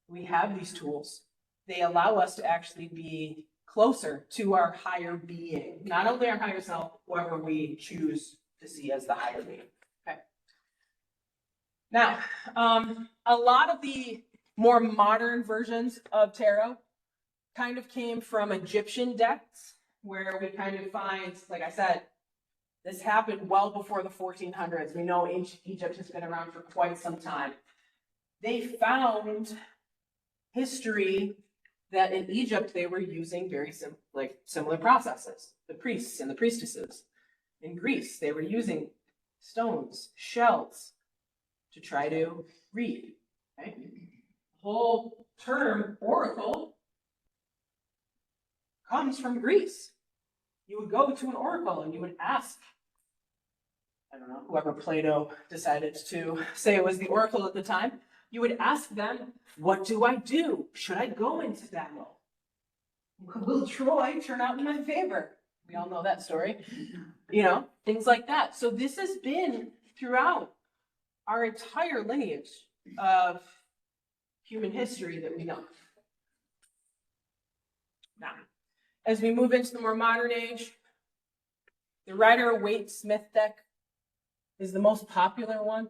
we have these tools, they allow us to actually be closer to our higher being, not only our higher self, whoever we choose to see as the higher being. Okay. Now, a lot of the more modern versions of tarot kind of came from Egyptian decks, where we kind of find, like I said, this happened well before the 1400s. We know ancient Egypt has been around for quite some time. They found history that in Egypt they were using very similar processes. The priests and the priestesses. In Greece, they were using stones, shells to try to read. Okay? The whole term oracle comes from Greece. You would go to an oracle and you would ask, I don't know, whoever Plato decided to say it was the oracle at the time, you would ask them, what do I do? Should I go into battle? Will Troy turn out in my favor? We all know that story. You know, things like that. So this has been throughout our entire lineage of human history that we know. Now, as we move into the more modern age, the Rider-Waite-Smith deck is the most popular one.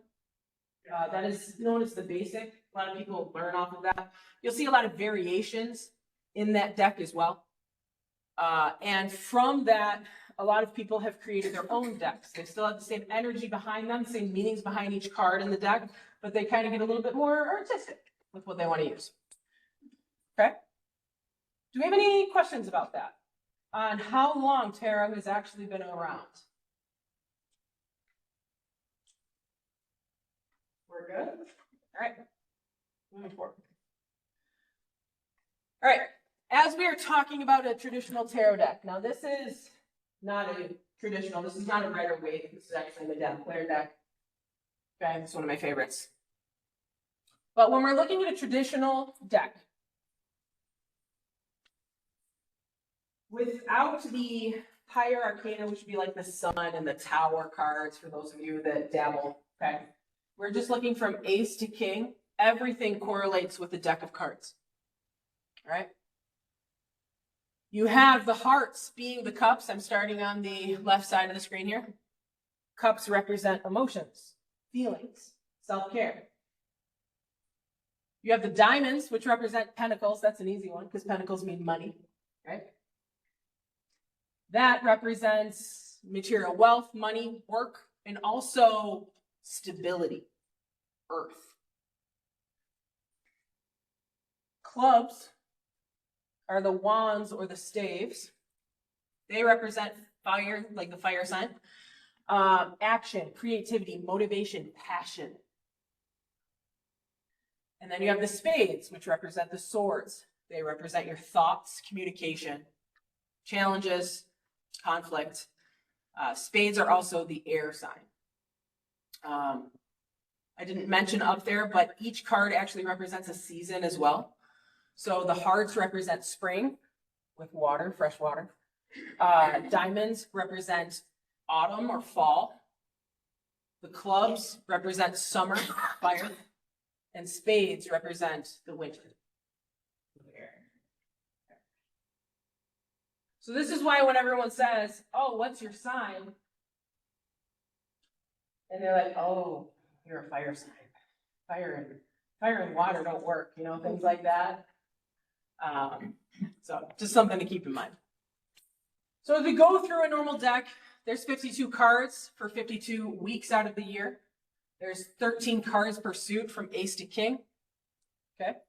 That is known as the basic. A lot of people learn off of that. You'll see a lot of variations in that deck as well. And from that, a lot of people have created their own decks. They still have the same energy behind them, same meanings behind each card in the deck, but they kind of get a little bit more artistic with what they want to use. Okay? Do we have any questions about that? On how long tarot has actually been around? We're good? All right. Moving forward. All right. As we are talking about a traditional tarot deck, now this is not a traditional, this is not a Rider-Waite, this is actually the Madame Claire deck. Okay, it's one of my favorites. But when we're looking at a traditional deck, without the higher arcana, which would be like the sun and the tower cards, for those of you that dabble, okay? We're just looking from ace to king. Everything correlates with the deck of cards, all right? You have the hearts being the cups. I'm starting on the left side of the screen here. Cups represent emotions, feelings, self-care. You have the diamonds, which represent pentacles. That's an easy one because pentacles mean money, right? That represents material wealth, money, work, and also stability, earth. Clubs are the wands or the staves. They represent fire, like the fire sign. Action, creativity, motivation, passion. And then you have the spades, which represent the swords. They represent your thoughts, communication, challenges, conflict. Spades are also the air sign. I didn't mention up there, but each card actually represents a season as well. So the hearts represent spring with water, fresh water. Diamonds represent autumn or fall. The clubs represent summer, fire. And spades represent the winter. So this is why when everyone says, oh, what's your sign? And they're like, oh, you're a fire sign. Fire and water don't work, you know, things like that. So just something to keep in mind. So as we go through a normal deck, there's 52 cards for 52 weeks out of the year. There's 13 cards per suit from ace to king, okay,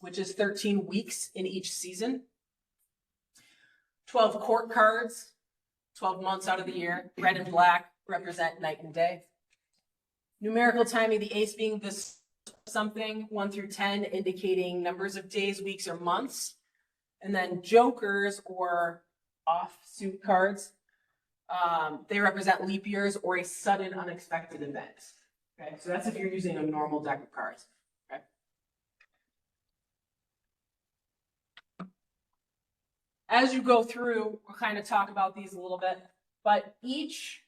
which is 13 weeks in each season. 12 court cards, 12 months out of the year. Red and black represent night and day. Numerical timing, the ace being this something, 1 through 10, indicating numbers of days, weeks, or months. And then jokers or offsuit cards, they represent leap years or a sudden unexpected event. Okay, so that's if you're using a normal deck of cards. Okay. As you go through, we'll kind of talk about these a little bit, but each,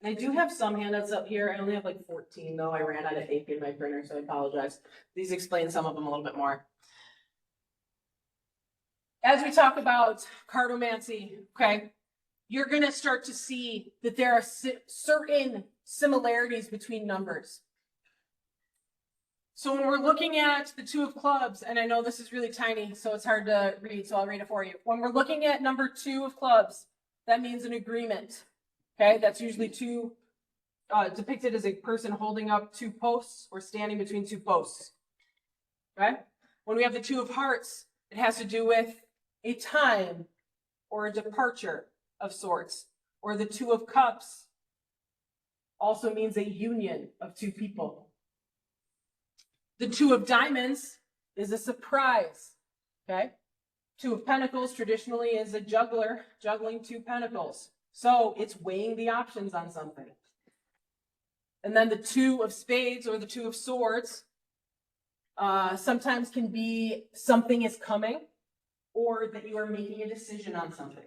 I do have some handouts up here. I only have like 14 though. I ran out of ink in my printer, so I apologize. These explain some of them a little bit more. As we talk about cartomancy, okay, you're going to start to see that there are certain similarities between numbers. So when we're looking at the 2 of clubs, and I know this is really tiny, so it's hard to read, so I'll read it for you. When we're looking at number 2 of clubs, that means an agreement. Okay, that's usually depicted as a person holding up 2 posts or standing between 2 posts. Okay? When we have the 2 of hearts, it has to do with a time or a departure of sorts. Or the 2 of cups, also means a union of two people. The Two of Diamonds is a surprise, okay? Two of Pentacles traditionally is a juggler juggling two pentacles. So it's weighing the options on something. And then the Two of Spades or the Two of Swords sometimes can be something is coming or that you are making a decision on something.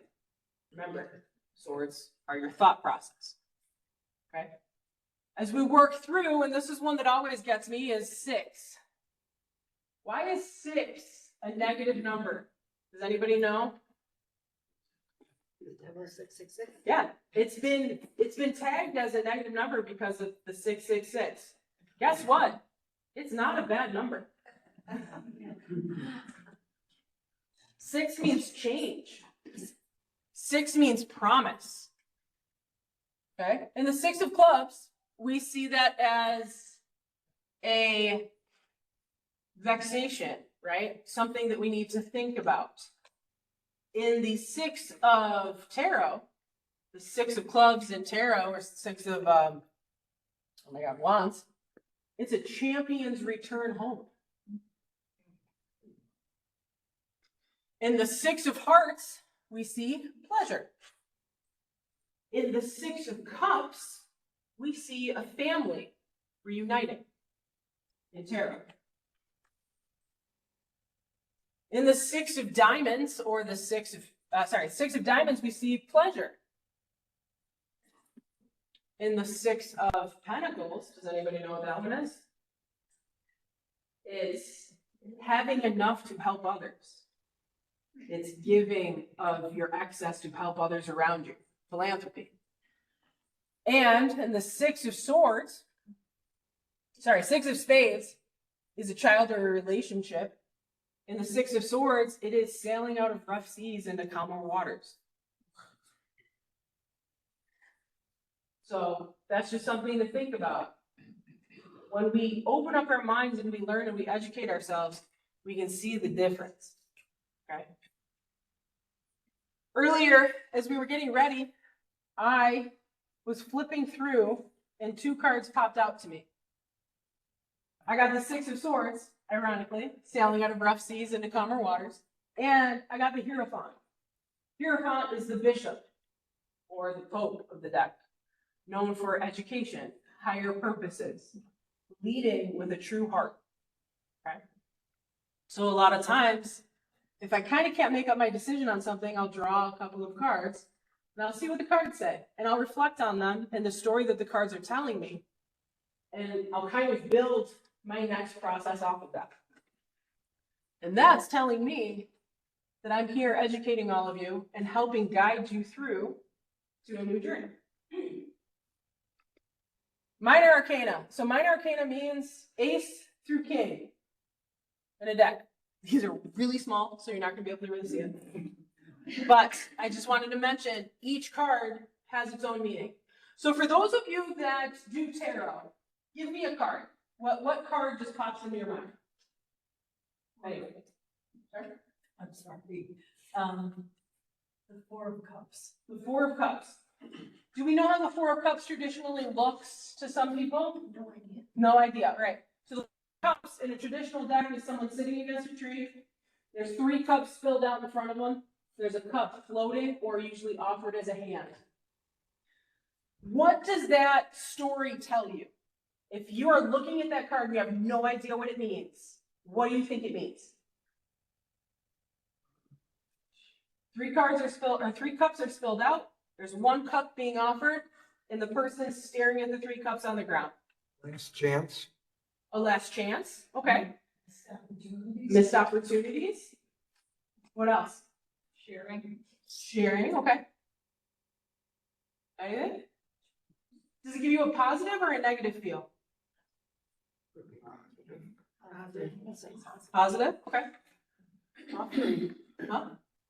Remember, swords are your thought process, okay? As we work through, and this is one that always gets me, is 6. Why is 6 a negative number? Does anybody know? The devil is 666. Yeah, it's been tagged as a negative number because of the 666. Guess what? It's not a bad number. 6 means change. 6 means promise. Okay? In the 6 of Clubs, we see that as a vexation, right? Something that we need to think about. In the 6 of Tarot, the 6 of Clubs in Tarot, or 6 of, Wands, it's a champion's return home. In the 6 of Hearts, we see pleasure. In the 6 of Cups, we see a family reuniting in Tarot. In the 6 of Diamonds, or the 6 of Diamonds, we see pleasure. In the 6 of Pentacles, does anybody know what that one is? It's having enough to help others. It's giving of your excess to help others around you. Philanthropy. And in the 6 of Swords, 6 of Spades is a child or a relationship. In the 6 of Swords, it is sailing out of rough seas into calmer waters. So that's just something to think about. When we open up our minds and we learn and we educate ourselves, we can see the difference. Okay. Earlier, as we were getting ready, I was flipping through and 2 cards popped out to me. I got the 6 of Swords, ironically, sailing out of rough seas into calmer waters, and I got the Hierophant. Hierophant is the bishop or the pope of the deck, known for education, higher purposes, leading with a true heart. Okay? So a lot of times, if I kind of can't make up my decision on something, I'll draw a couple of cards, and I'll see what the cards say, and I'll reflect on them and the story that the cards are telling me, and I'll kind of build my next process off of that. And that's telling me that I'm here educating all of you and helping guide you through to a new journey. Minor Arcana. So Minor Arcana means ace through king in a deck. These are really small, so you're not going to be able to really see it. But I just wanted to mention each card has its own meaning. So for those of you that do tarot, give me a card. What card just pops into your mind? Anyway. Sorry? I'm sorry. The 4 of Cups. The 4 of Cups. Do we know how the 4 of Cups traditionally looks to some people? No idea. No idea, right. So the cups in a traditional deck is someone sitting against a tree. There's 3 cups spilled out in front of them. There's a cup floating or usually offered as a hand. What does that story tell you? If you are looking at that card and you have no idea what it means, what do you think it means? 3 cups are spilled out. There's 1 cup being offered, and the person's staring at the 3 cups on the ground. Last chance. A last chance. Okay. Missed opportunities. What else? Sharing. Okay. Anything? Does it give you a positive or a negative feel? Positive. Okay. Offering. Huh?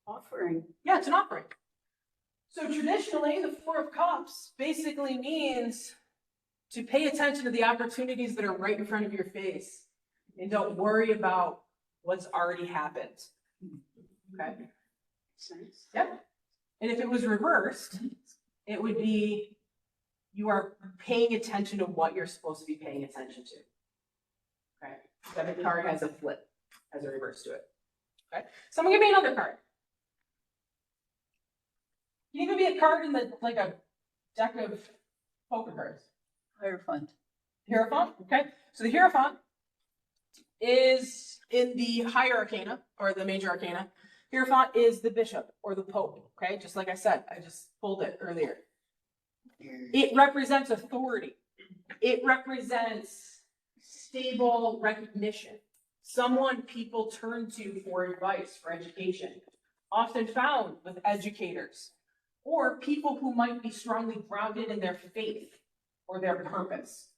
Offering. Yeah, it's an offering. So traditionally, the 4 of Cups basically means to pay attention to the opportunities that are right in front of your face and don't worry about what's already happened. Okay? Yep. And if it was reversed, it would be you are paying attention to what you're supposed to be paying attention to. Okay, debit card has a flip, has a reverse to it. Okay, someone give me another card. Can you give me a card in the, like a deck of poker cards? Hierophant. Hierophant, okay. So the Hierophant is in the higher arcana, or the major arcana. Hierophant is the bishop, or the pope, okay? Just like I said, I just pulled it earlier. It represents authority. It represents stable recognition. Someone people turn to for advice, for education. Often found with educators, or people who might be strongly grounded in their faith or their purpose.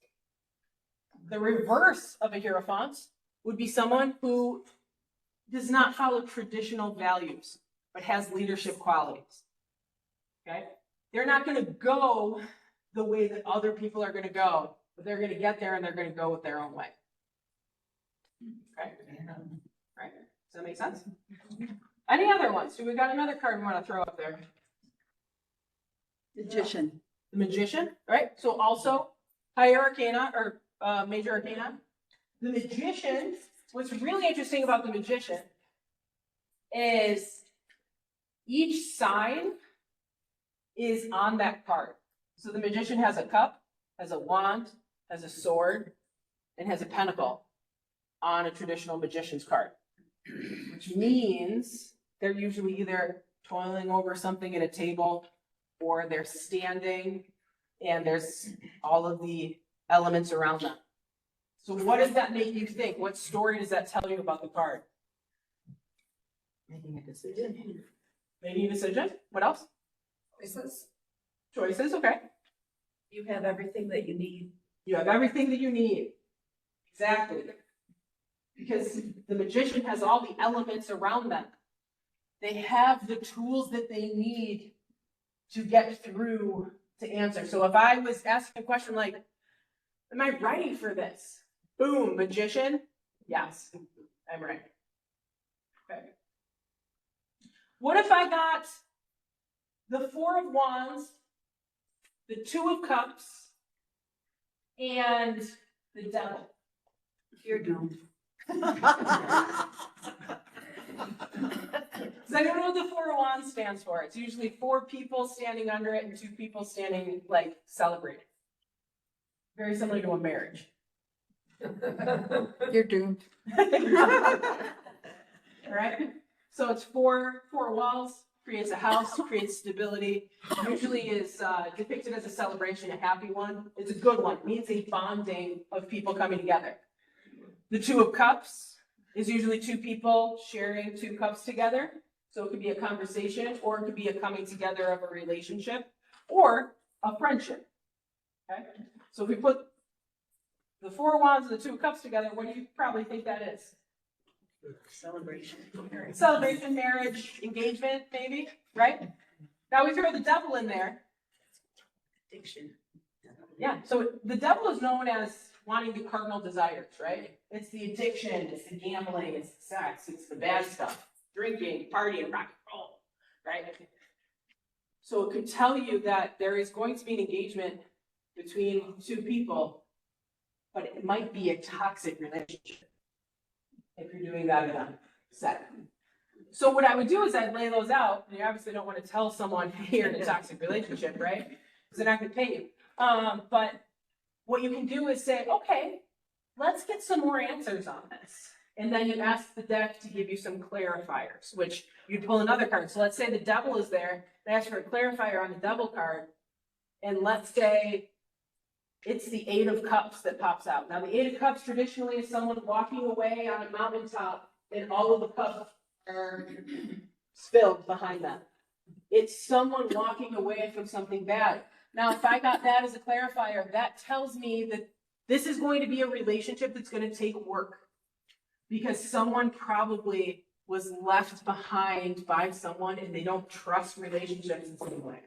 The reverse of a Hierophant would be someone who does not follow traditional values, but has leadership qualities. Okay? They're not going to go the way that other people are going to go, but they're going to get there and they're going to go with their own way. Okay? Right? Does that make sense? Any other ones? Do we got another card we want to throw up there? Magician. The Magician, right? So also higher arcana or major arcana. The Magician, what's really interesting about the Magician is each sign is on that card. So the Magician has a cup, has a wand, has a sword, and has a pentacle on a traditional magician's card, which means they're usually either toiling over something at a table or they're standing and there's all of the elements around them. So what does that make you think? What story does that tell you about the card? Making a decision. Making a decision? What else? Choices. Choices, okay. You have everything that you need. You have everything that you need. Exactly. Because the magician has all the elements around them. They have the tools that they need to get through to answer. So if I was asking a question like, am I ready for this? Boom, magician. Yes, I'm ready. Okay. What if I got the Four of Wands, the Two of Cups, and the Devil? You're doomed. Does anyone know what the Four of Wands stands for? It's usually 4 people standing under it and 2 people standing, like, celebrating. Very similar to a marriage. You're doomed. All right? So it's four walls, creates a house, creates stability. Usually is depicted as a celebration, a happy one. It's a good one. It means a bonding of people coming together. The Two of Cups is usually 2 people sharing 2 cups together. So it could be a conversation, or it could be a coming together of a relationship, or a friendship. Okay? So if we put the Four of Wands and the Two of Cups together, what do you probably think that is? Celebration. Celebration, marriage, engagement, maybe, right? Now we throw the Devil in there. Addiction. Yeah, so the Devil is known as wanting the cardinal desires, right? It's the addiction, it's the gambling, it's the sex, it's the bad stuff, drinking, partying, rock and roll, right? So it could tell you that there is going to be an engagement between 2 people, but it might be a toxic relationship if you're doing that in a setting. So what I would do is I'd lay those out, and you obviously don't want to tell someone, hey, you're in a toxic relationship, right? Because they're not going to pay you. But what you can do is say, okay, let's get some more answers on this. And then you ask the deck to give you some clarifiers, which you'd pull another card. So let's say the Devil is there, they ask for a clarifier on the Devil card, and let's say it's the 8 of Cups that pops out. Now, the 8 of Cups traditionally is someone walking away on a mountaintop, and all of the cups are spilled behind them. It's someone walking away from something bad. Now, if I got that as a clarifier, that tells me that this is going to be a relationship that's going to take work, because someone probably was left behind by someone and they don't trust relationships in some way.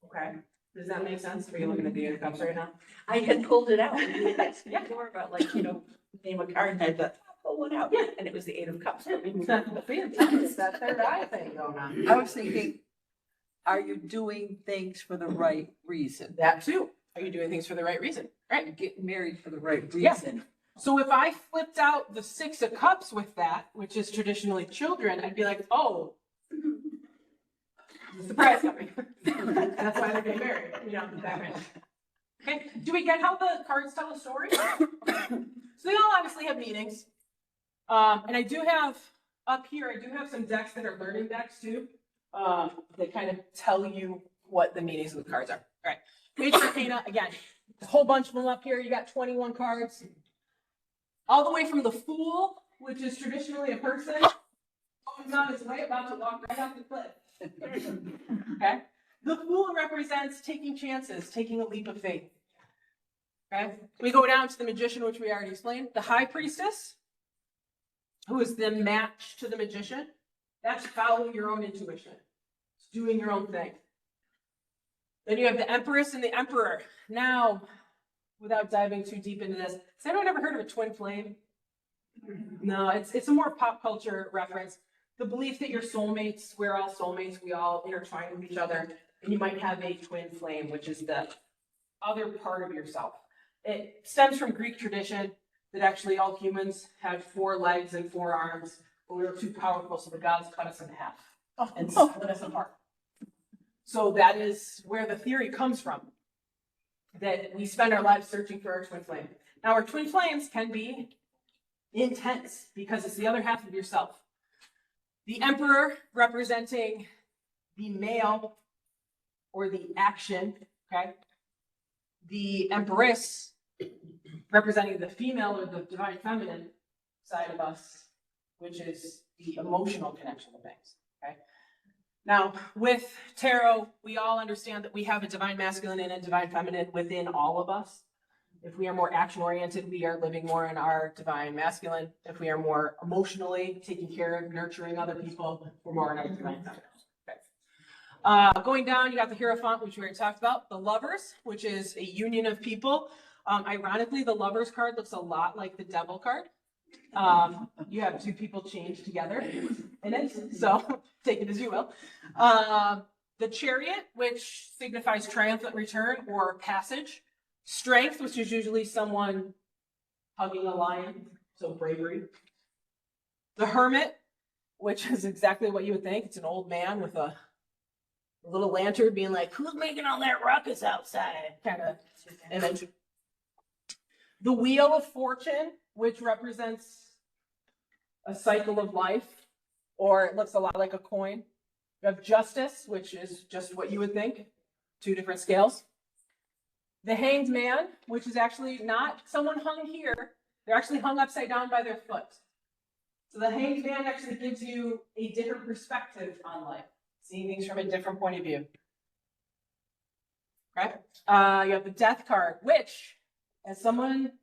Okay? Does that make sense? Are you looking at the 8 of Cups right now? I had pulled it out. We had Yeah. before about like, name a card and I thought, pull one out. Yeah. And it was the 8 of Cups. It's that third eye thing going on. I was thinking Are you doing things for the right reason? That too. Are you doing things for the right reason? Right. Getting married for the right Yeah. reason. So if I flipped out the 6 of cups with that, which is traditionally children, I'd be like, oh, surprise coming. That's why they're getting married, you know, that kind of. Okay, do we get how the cards tell a story? So they all obviously have meanings. And I do have, up here, I do have some decks that are learning decks too, that kind of tell you what the meanings of the cards are. All right, Page Arcana, again, a whole bunch of them up here. You got 21 cards. All the way from the Fool, which is traditionally a person, who's on his way about to walk right off the cliff. Okay? The Fool represents taking chances, taking a leap of faith. Okay? We go down to the Magician, which we already explained. The High Priestess, who is the match to the Magician. That's following your own intuition. It's doing your own thing. Then you have the Empress and the Emperor. Now, without diving too deep into this, has anyone ever heard of a twin flame? No, it's a more pop culture reference. The belief that you're soulmates, we're all soulmates, we all intertwine with each other, and you might have a twin flame, which is the other part of yourself. It stems from Greek tradition that actually all humans had 4 legs and 4 arms, but we were too powerful, so the gods cut us in half and split us apart. So that is where the theory comes from, that we spend our lives searching for our twin flame. Now, our twin flames can be intense because it's the other half of yourself. The Emperor representing the male or the action, okay? The Empress representing the female or the divine feminine side of us, which is the emotional connection of things, okay? Now, with tarot, we all understand that we have a divine masculine and a divine feminine within all of us. If we are more action-oriented, we are living more in our divine masculine. If we are more emotionally taking care of, nurturing other people, we're more in our divine feminine. Okay. Going down, you got the Hierophant, which we already talked about. The Lovers, which is a union of people. Ironically, the Lovers card looks a lot like the Devil card. You have 2 people chained together in it, so take it as you will. The Chariot, which signifies triumphant return or passage. Strength, which is usually someone hugging a lion, so bravery. The Hermit, which is exactly what you would think. It's an old man with a little lantern being like, who's making all that ruckus outside? Kind of image. The Wheel of Fortune, which represents a cycle of life, or it looks a lot like a coin. You have Justice, which is just what you would think, 2 different scales. The Hanged Man, which is actually not someone hung here, they're actually hung upside down by their foot. So the Hanged Man actually gives you a different perspective on life, seeing things from a different point of view. Okay? You have the Death card, which, as someone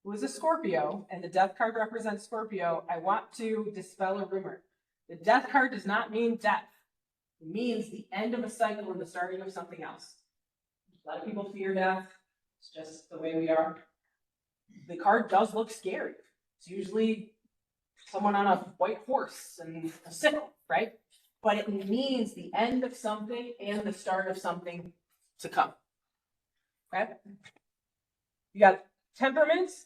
who is a Scorpio, and the Death card represents Scorpio, I want to dispel a rumor. The Death card does not mean death. It means the end of a cycle and the starting of something else. A lot of people fear death. It's just the way we are. The card does look scary. It's usually someone on a white horse and a sickle, right? But it means the end of something and the start of something to come. Okay? You got Temperaments,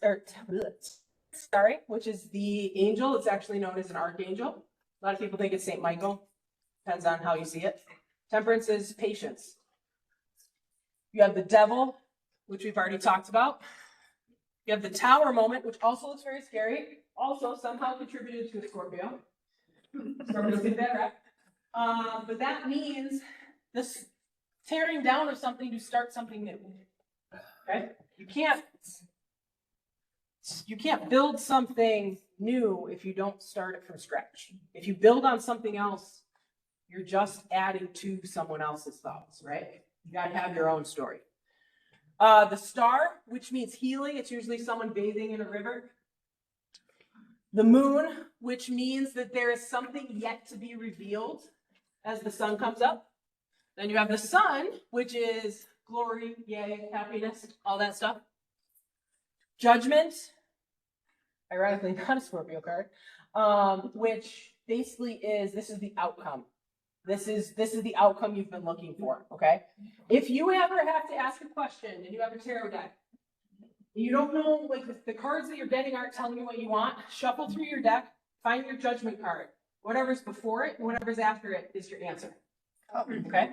which is the angel. It's actually known as an archangel. A lot of people think it's St. Michael. Depends on how you see it. Temperance is patience. You have the Devil, which we've already talked about. You have the Tower moment, which also looks very scary. Also somehow contributed to a Scorpio. Scorpios get that right. But that means this tearing down of something to start something new. Okay? You can't build something new if you don't start it from scratch. If you build on something else, you're just adding to someone else's thoughts, right? You gotta have your own story. The Star, which means healing. It's usually someone bathing in a river. The Moon, which means that there is something yet to be revealed as the sun comes up. Then you have the Sun, which is glory, yay, happiness, all that stuff. Judgment, ironically not a Scorpio card, which basically is, this is the outcome. This is the outcome you've been looking for, okay? If you ever have to ask a question and you have a tarot deck, you don't know, like the cards that you're getting aren't telling you what you want, shuffle through your deck, find your judgment card. Whatever's before it and whatever's after it is your answer. Okay?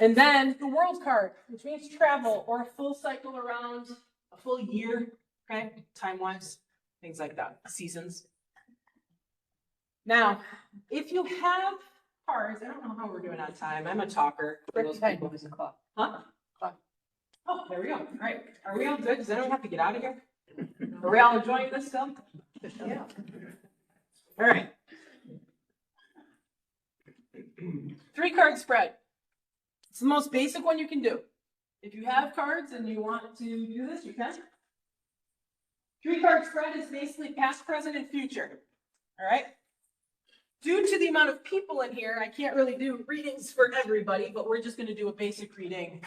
And then the world card, which means travel or a full cycle around a full year, okay? Time-wise, things like that, seasons. Now, if you have cards, I don't know how we're doing on time. I'm a talker. For those people. Huh? Oh, there we go. All right. Are we all good? Does anyone have to get out of here? Are we all enjoying this still? Yeah. All right. 3-card spread. It's the most basic one you can do. If you have cards and you want to do this, you can. 3-card spread is basically past, present, and future. All right. Due to the amount of people in here, I can't really do readings for everybody, but we're just going to do a basic reading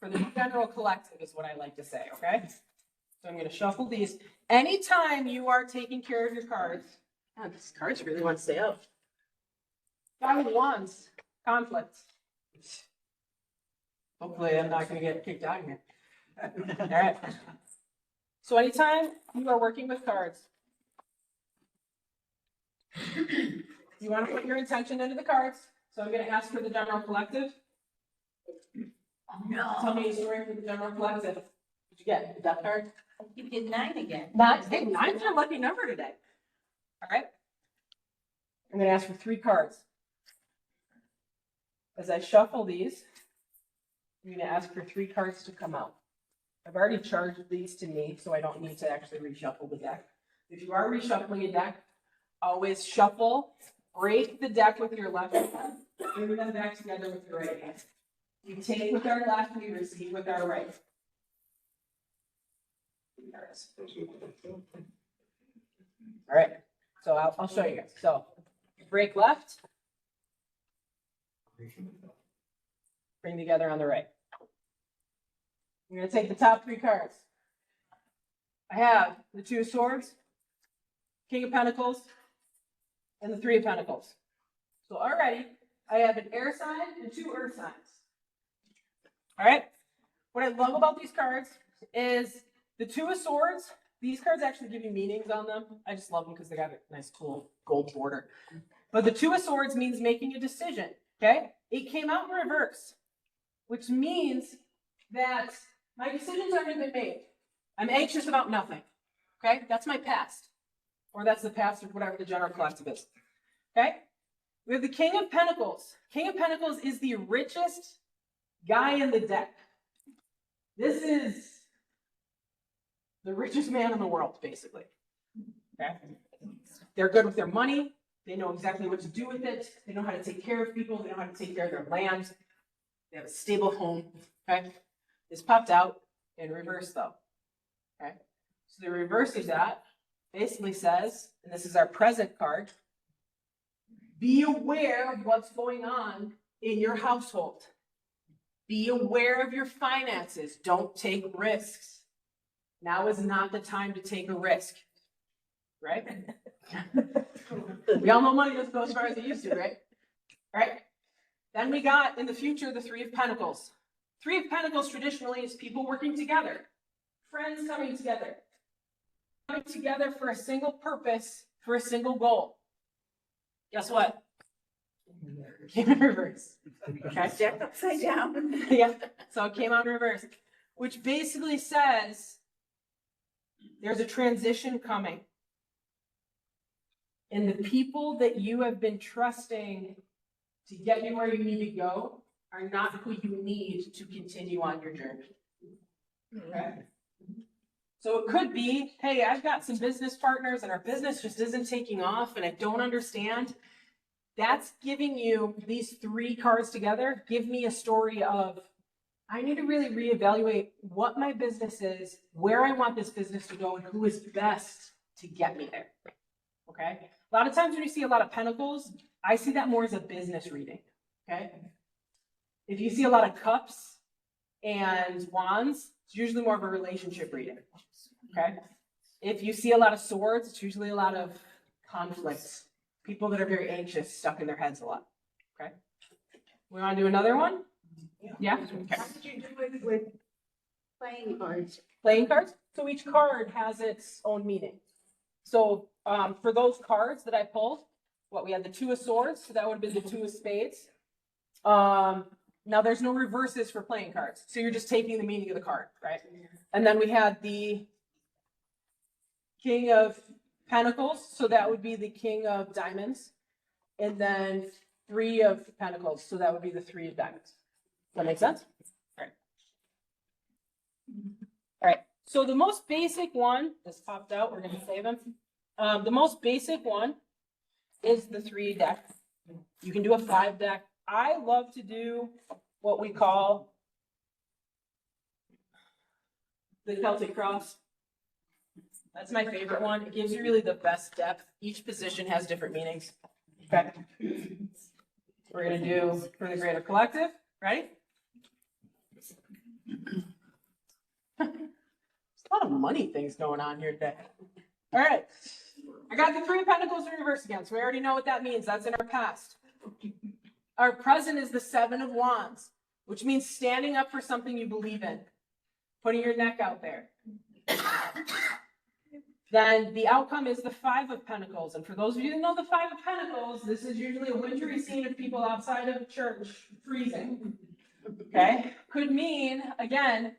for the general collective is what I like to say, okay? So I'm going to shuffle these. Anytime you are taking care of your cards, God, these cards really want to stay up. 5 of Wands, conflict. Hopefully I'm not going to get kicked out of here. All right. So anytime you are working with cards, you want to put your intention into the cards. So I'm going to ask for the general collective. Tell me a story for the general collective. What did you get? The death card? You did 9 again. Hey, 9's your lucky number today. All right. I'm going to ask for 3 cards. As I shuffle these, I'm going to ask for 3 cards to come out. I've already charged these to me, so I don't need to actually reshuffle the deck. If you are reshuffling a deck, always shuffle, break the deck with your left hand, bring them back together with your right hand. We take with our left, we receive with our right. All right, so I'll show you guys. So break left, bring together on the right. I'm going to take the top 3 cards. I have the 2 of Swords, King of Pentacles, and the 3 of Pentacles. So already I have an air sign and 2 earth signs. All right. What I love about these cards is the 2 of Swords. These cards actually give you meanings on them. I just love them because they got a nice, cool gold border. But the 2 of Swords means making a decision. Okay. It came out in reverse, which means that my decisions already been made. I'm anxious about nothing. Okay. That's my past. Or that's the past of whatever the general collective is. Okay? We have the King of Pentacles. King of Pentacles is the richest guy in the deck. This is the richest man in the world, basically. Okay? They're good with their money. They know exactly what to do with it. They know how to take care of people. They know how to take care of their land. They have a stable home. Okay? This popped out in reverse, though. Okay? So the reverse of that basically says, and this is our present card, be aware of what's going on in your household. Be aware of your finances. Don't take risks. Now is not the time to take a risk, right? We all know money doesn't go as far as it used to, right? All right. Then we got in the future the 3 of Pentacles. 3 of Pentacles traditionally is people working together, friends coming together for a single purpose, for a single goal. Guess what? Came in reverse. Okay. Deck upside down. Yeah. So it came out in reverse, which basically says there's a transition coming. And the people that you have been trusting to get you where you need to go are not who you need to continue on your journey. Okay. So it could be, hey, I've got some business partners and our business just isn't taking off and I don't understand. That's giving you these 3 cards together. Give me a story of, I need to really reevaluate what my business is, where I want this business to go, and who is best to get me there. Okay? A lot of times when you see a lot of pentacles, I see that more as a business reading. Okay? If you see a lot of cups and wands, it's usually more of a relationship reading. Okay? If you see a lot of swords, it's usually a lot of conflict People that are very anxious, stuck in their heads a lot. Okay. We want to do another one? Yeah? Okay. How did you do it with playing cards? Playing cards. So each card has its own meaning. So for those cards that I pulled, we had the 2 of swords, so that would have been the 2 of spades. Now there's no reverses for playing cards. So you're just taking the meaning of the card, right? And then we had the King of Pentacles, so that would be the King of Diamonds. And then 3 of Pentacles, so that would be the 3 of Diamonds. Does that make sense? All right. All right. So the most basic one just popped out. We're going to save them. The most basic one is the 3 deck. You can do a 5 deck. I love to do what we call the Celtic cross. That's my favorite one. It gives you really the best depth. Each position has different meanings. Okay. We're going to do for the greater collective. Ready? There's a lot of money things going on here today. All right. I got the 3 of Pentacles in reverse again, so we already know what that means. That's in our past. Our present is the 7 of Wands, which means standing up for something you believe in, putting your neck out there. Then the outcome is the 5 of Pentacles. And for those of you who know the 5 of Pentacles, this is usually a wintry scene of people outside of church freezing. Okay? Could mean, again,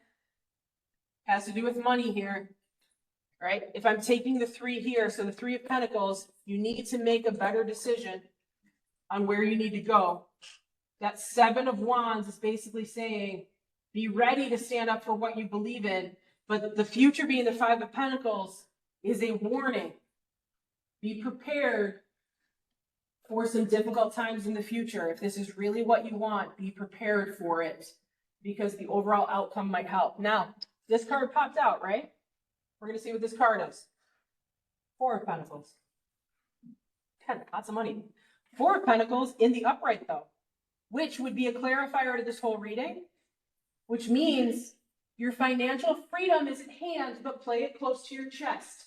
has to do with money here, right? If I'm taking the 3 here, so the 3 of Pentacles, you need to make a better decision on where you need to go. That 7 of Wands is basically saying, be ready to stand up for what you believe in, but the future being the 5 of Pentacles is a warning. Be prepared for some difficult times in the future. If this is really what you want, be prepared for it because the overall outcome might help. Now, this card popped out, right? We're going to see what this card is. 4 of Pentacles. 10, lots of money. 4 of Pentacles in the upright though, which would be a clarifier to this whole reading, which means your financial freedom is at hand, but play it close to your chest.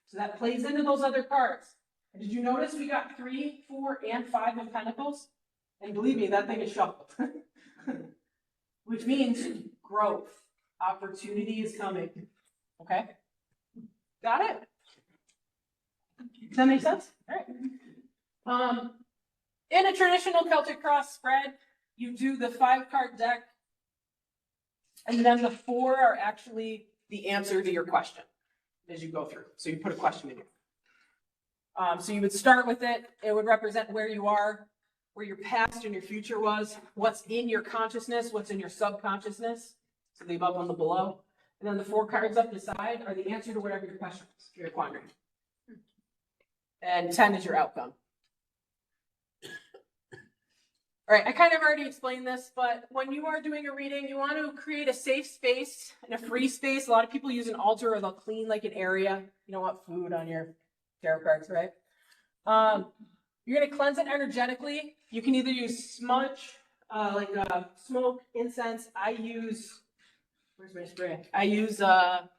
So that plays into those other cards. And did you notice we got 3, 4, and 5 of Pentacles? And believe me, that thing is shuffled. Which means growth. Opportunity is coming. Okay? Got it? Does that make sense? All right. In a traditional Celtic cross spread, you do the 5-card deck, and then the 4 are actually the answer to your question as you go through. So you put a question in here. So you would start with it. It would represent where you are, where your past and your future was, what's in your consciousness, what's in your subconsciousness. So the above and the below. And then the 4 cards up the side are the answer to whatever your question is, your quandary. And 10 is your outcome. All right, I kind of already explained this, but when you are doing a reading, you want to create a safe space and a free space. A lot of people use an altar or they'll clean like an area. You don't want food on your tarot cards, right? You're going to cleanse it energetically. You can either use smudge, smoke, incense. I use, where's my spray? I use a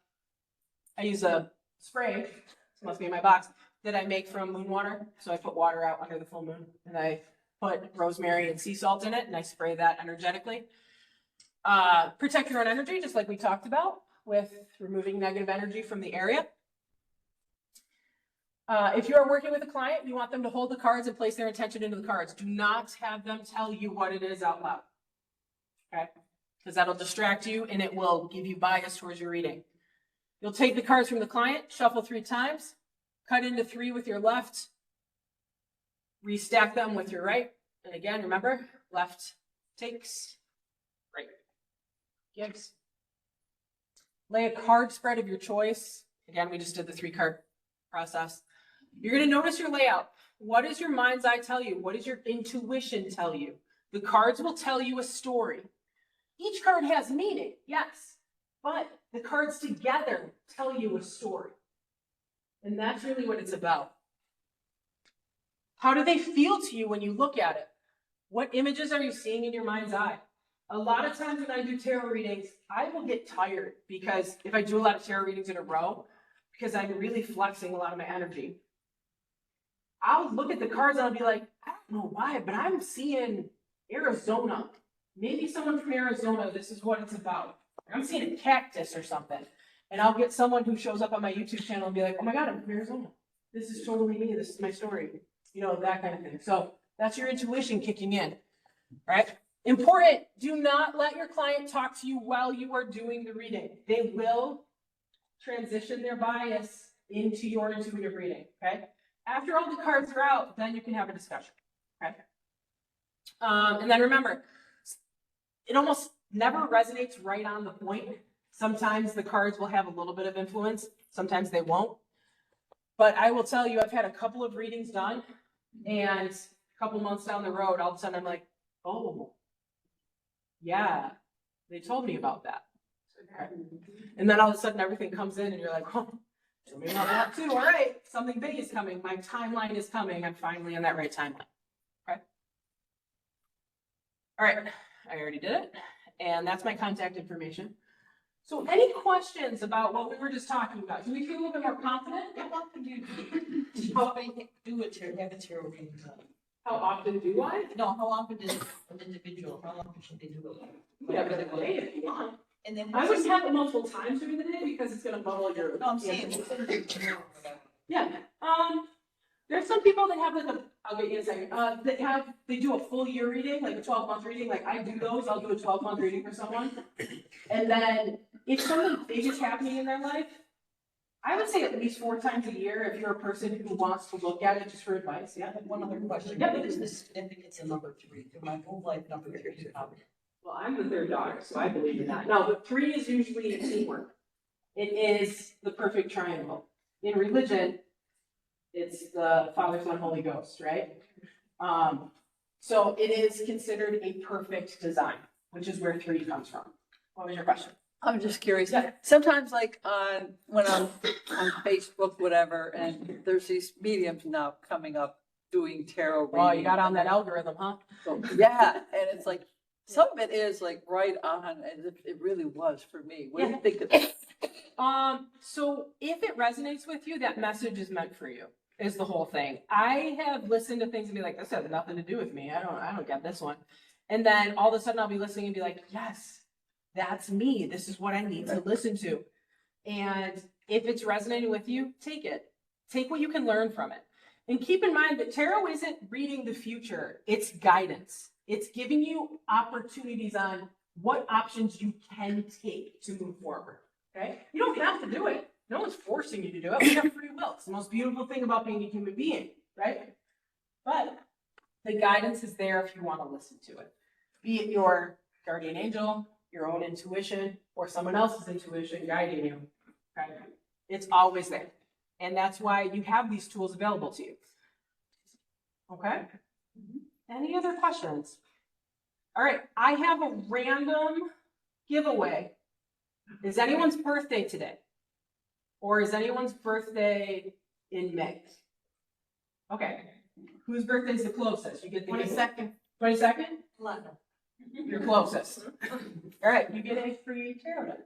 spray, it must be in my box, that I make from moon water. So I put water out under the full moon and I put rosemary and sea salt in it, and I spray that energetically. Protect your own energy, just like we talked about, with removing negative energy from the area. If you are working with a client, you want them to hold the cards and place their intention into the cards. Do not have them tell you what it is out loud. Okay? Because that'll distract you and it will give you bias towards your reading. You'll take the cards from the client, shuffle 3 times, cut into 3 with your left, restack them with your right. And again, remember, left takes, right gives. Lay a card spread of your choice. Again, we just did the 3-card process. You're going to notice your layout. What does your mind's eye tell you? What does your intuition tell you? The cards will tell you a story. Each card has meaning, yes, but the cards together tell you a story. And that's really what it's about. How do they feel to you when you look at it? What images are you seeing in your mind's eye? A lot of times when I do tarot readings, I will get tired because if I do a lot of tarot readings in a row, because I'm really flexing a lot of my energy. I'll look at the cards and I'll be like, I don't know why, but I'm seeing Arizona. Maybe someone from Arizona, this is what it's about. I'm seeing a cactus or something. And I'll get someone who shows up on my YouTube channel and be like, oh my God, I'm from Arizona. This is totally me. This is my story. You know, that kind of thing. So that's your intuition kicking in, right? Important, do not let your client talk to you while you are doing the reading. They will transition their bias into your intuitive reading, okay? After all the cards are out, then you can have a discussion, okay? And then remember, it almost never resonates right on the point. Sometimes the cards will have a little bit of influence, sometimes they won't. But I will tell you, I've had a couple of readings done, and a couple months down the road, all of a sudden I'm like, oh, yeah, they told me about that. Okay. And then all of a sudden everything comes in and you're like, oh, told me about that too. All right, something big is coming. My timeline is coming. I'm finally on that right timeline. Okay. All right, I already did it. And that's my contact information. So any questions about what we were just talking about? Do we feel a little bit more confident? How often do you do a tarot, have a tarot reading done? How often do I? No, how often does an individual, how often should they do it? Whatever the day if you want. And then. I wouldn't have it multiple times during the day because it's gonna muddle your. No, I'm saying. Yeah, there's some people that have like I'll get you in a second, they do a full year reading, like a 12-month reading, like I do those, I'll do a 12-month reading for someone. And then if something big is happening in their life, I would say at least 4 times a year if you're a person who wants to look at it just for advice, yeah? One other question, Yeah. what is the significance of number 3? My whole life, number 3 is common. Well, I'm the third daughter, so I believe in that. No, but 3 is usually teamwork. It is the perfect triangle. In religion, it's the Father, Son, Holy Ghost, right? So it is considered a perfect design, which is where 3 comes from. What was your question? I'm just curious. Yeah. Sometimes like when I'm on Facebook, whatever, and there's these mediums now coming up doing tarot reading. Oh, you got on that algorithm, huh? So, yeah, and it's like, some of it is like right on, and it really was for me. What do you think of that? So if it resonates with you, that message is meant for you, is the whole thing. I have listened to things and be like, this has nothing to do with me. I don't get this one. And then all of a sudden I'll be listening and be like, yes, that's me. This is what I need to listen to. And if it's resonating with you, take it. Take what you can learn from it. And keep in mind that tarot isn't reading the future. It's guidance. It's giving you opportunities on what options you can take to move forward. Okay? You don't have to do it. No one's forcing you to do it. We have free will. It's the most beautiful thing about being a human being, right? But the guidance is there if you want to listen to it. Be it your guardian angel, your own intuition, or someone else's intuition guiding you. Okay? It's always there. And that's why you have these tools available to you. Okay? Any other questions? All right, I have a random giveaway. Is anyone's birthday today? Or is anyone's birthday in May? Okay. Whose birthday is the closest? You get the 22nd. 22nd? 11. You're closest. All right, you get a free tarot deck.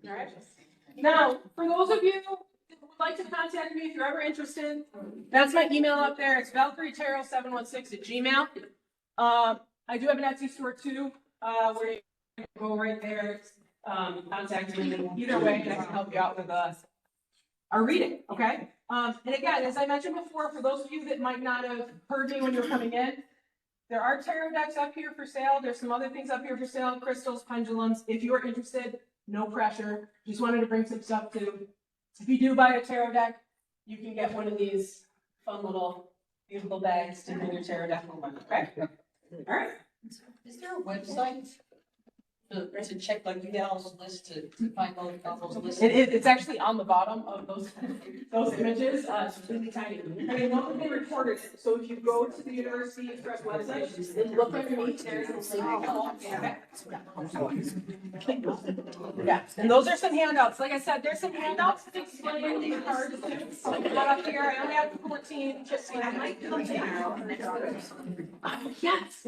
All right. Now, for those of you who would like to contact me if you're ever interested, that's my email up there. It's ValkyrieTarot716@gmail. I do have an Etsy store too, where you can go right there, contact me. Either way, I can help you out with our reading, okay? And again, as I mentioned before, for those of you that might not have heard me when you were coming in, there are tarot decks up here for sale. There's some other things up here for sale, crystals, pendulums. If you are interested, no pressure. Just wanted to bring some stuff too. If you do buy a tarot deck, you can get one of these fun little beautiful bags to bring your tarot deck home with, okay? All right. Is there a website to check like you guys list to find those lists? It's actually on the bottom of those images. It's really tiny. I mean, look, they recorded it. So if you go to the University Express website and look underneath, there's a link. Yeah, and those are some handouts. Like I said, there's some handouts to explain the cards. Like not up here. I only have 14. Just so I might come down. Yes.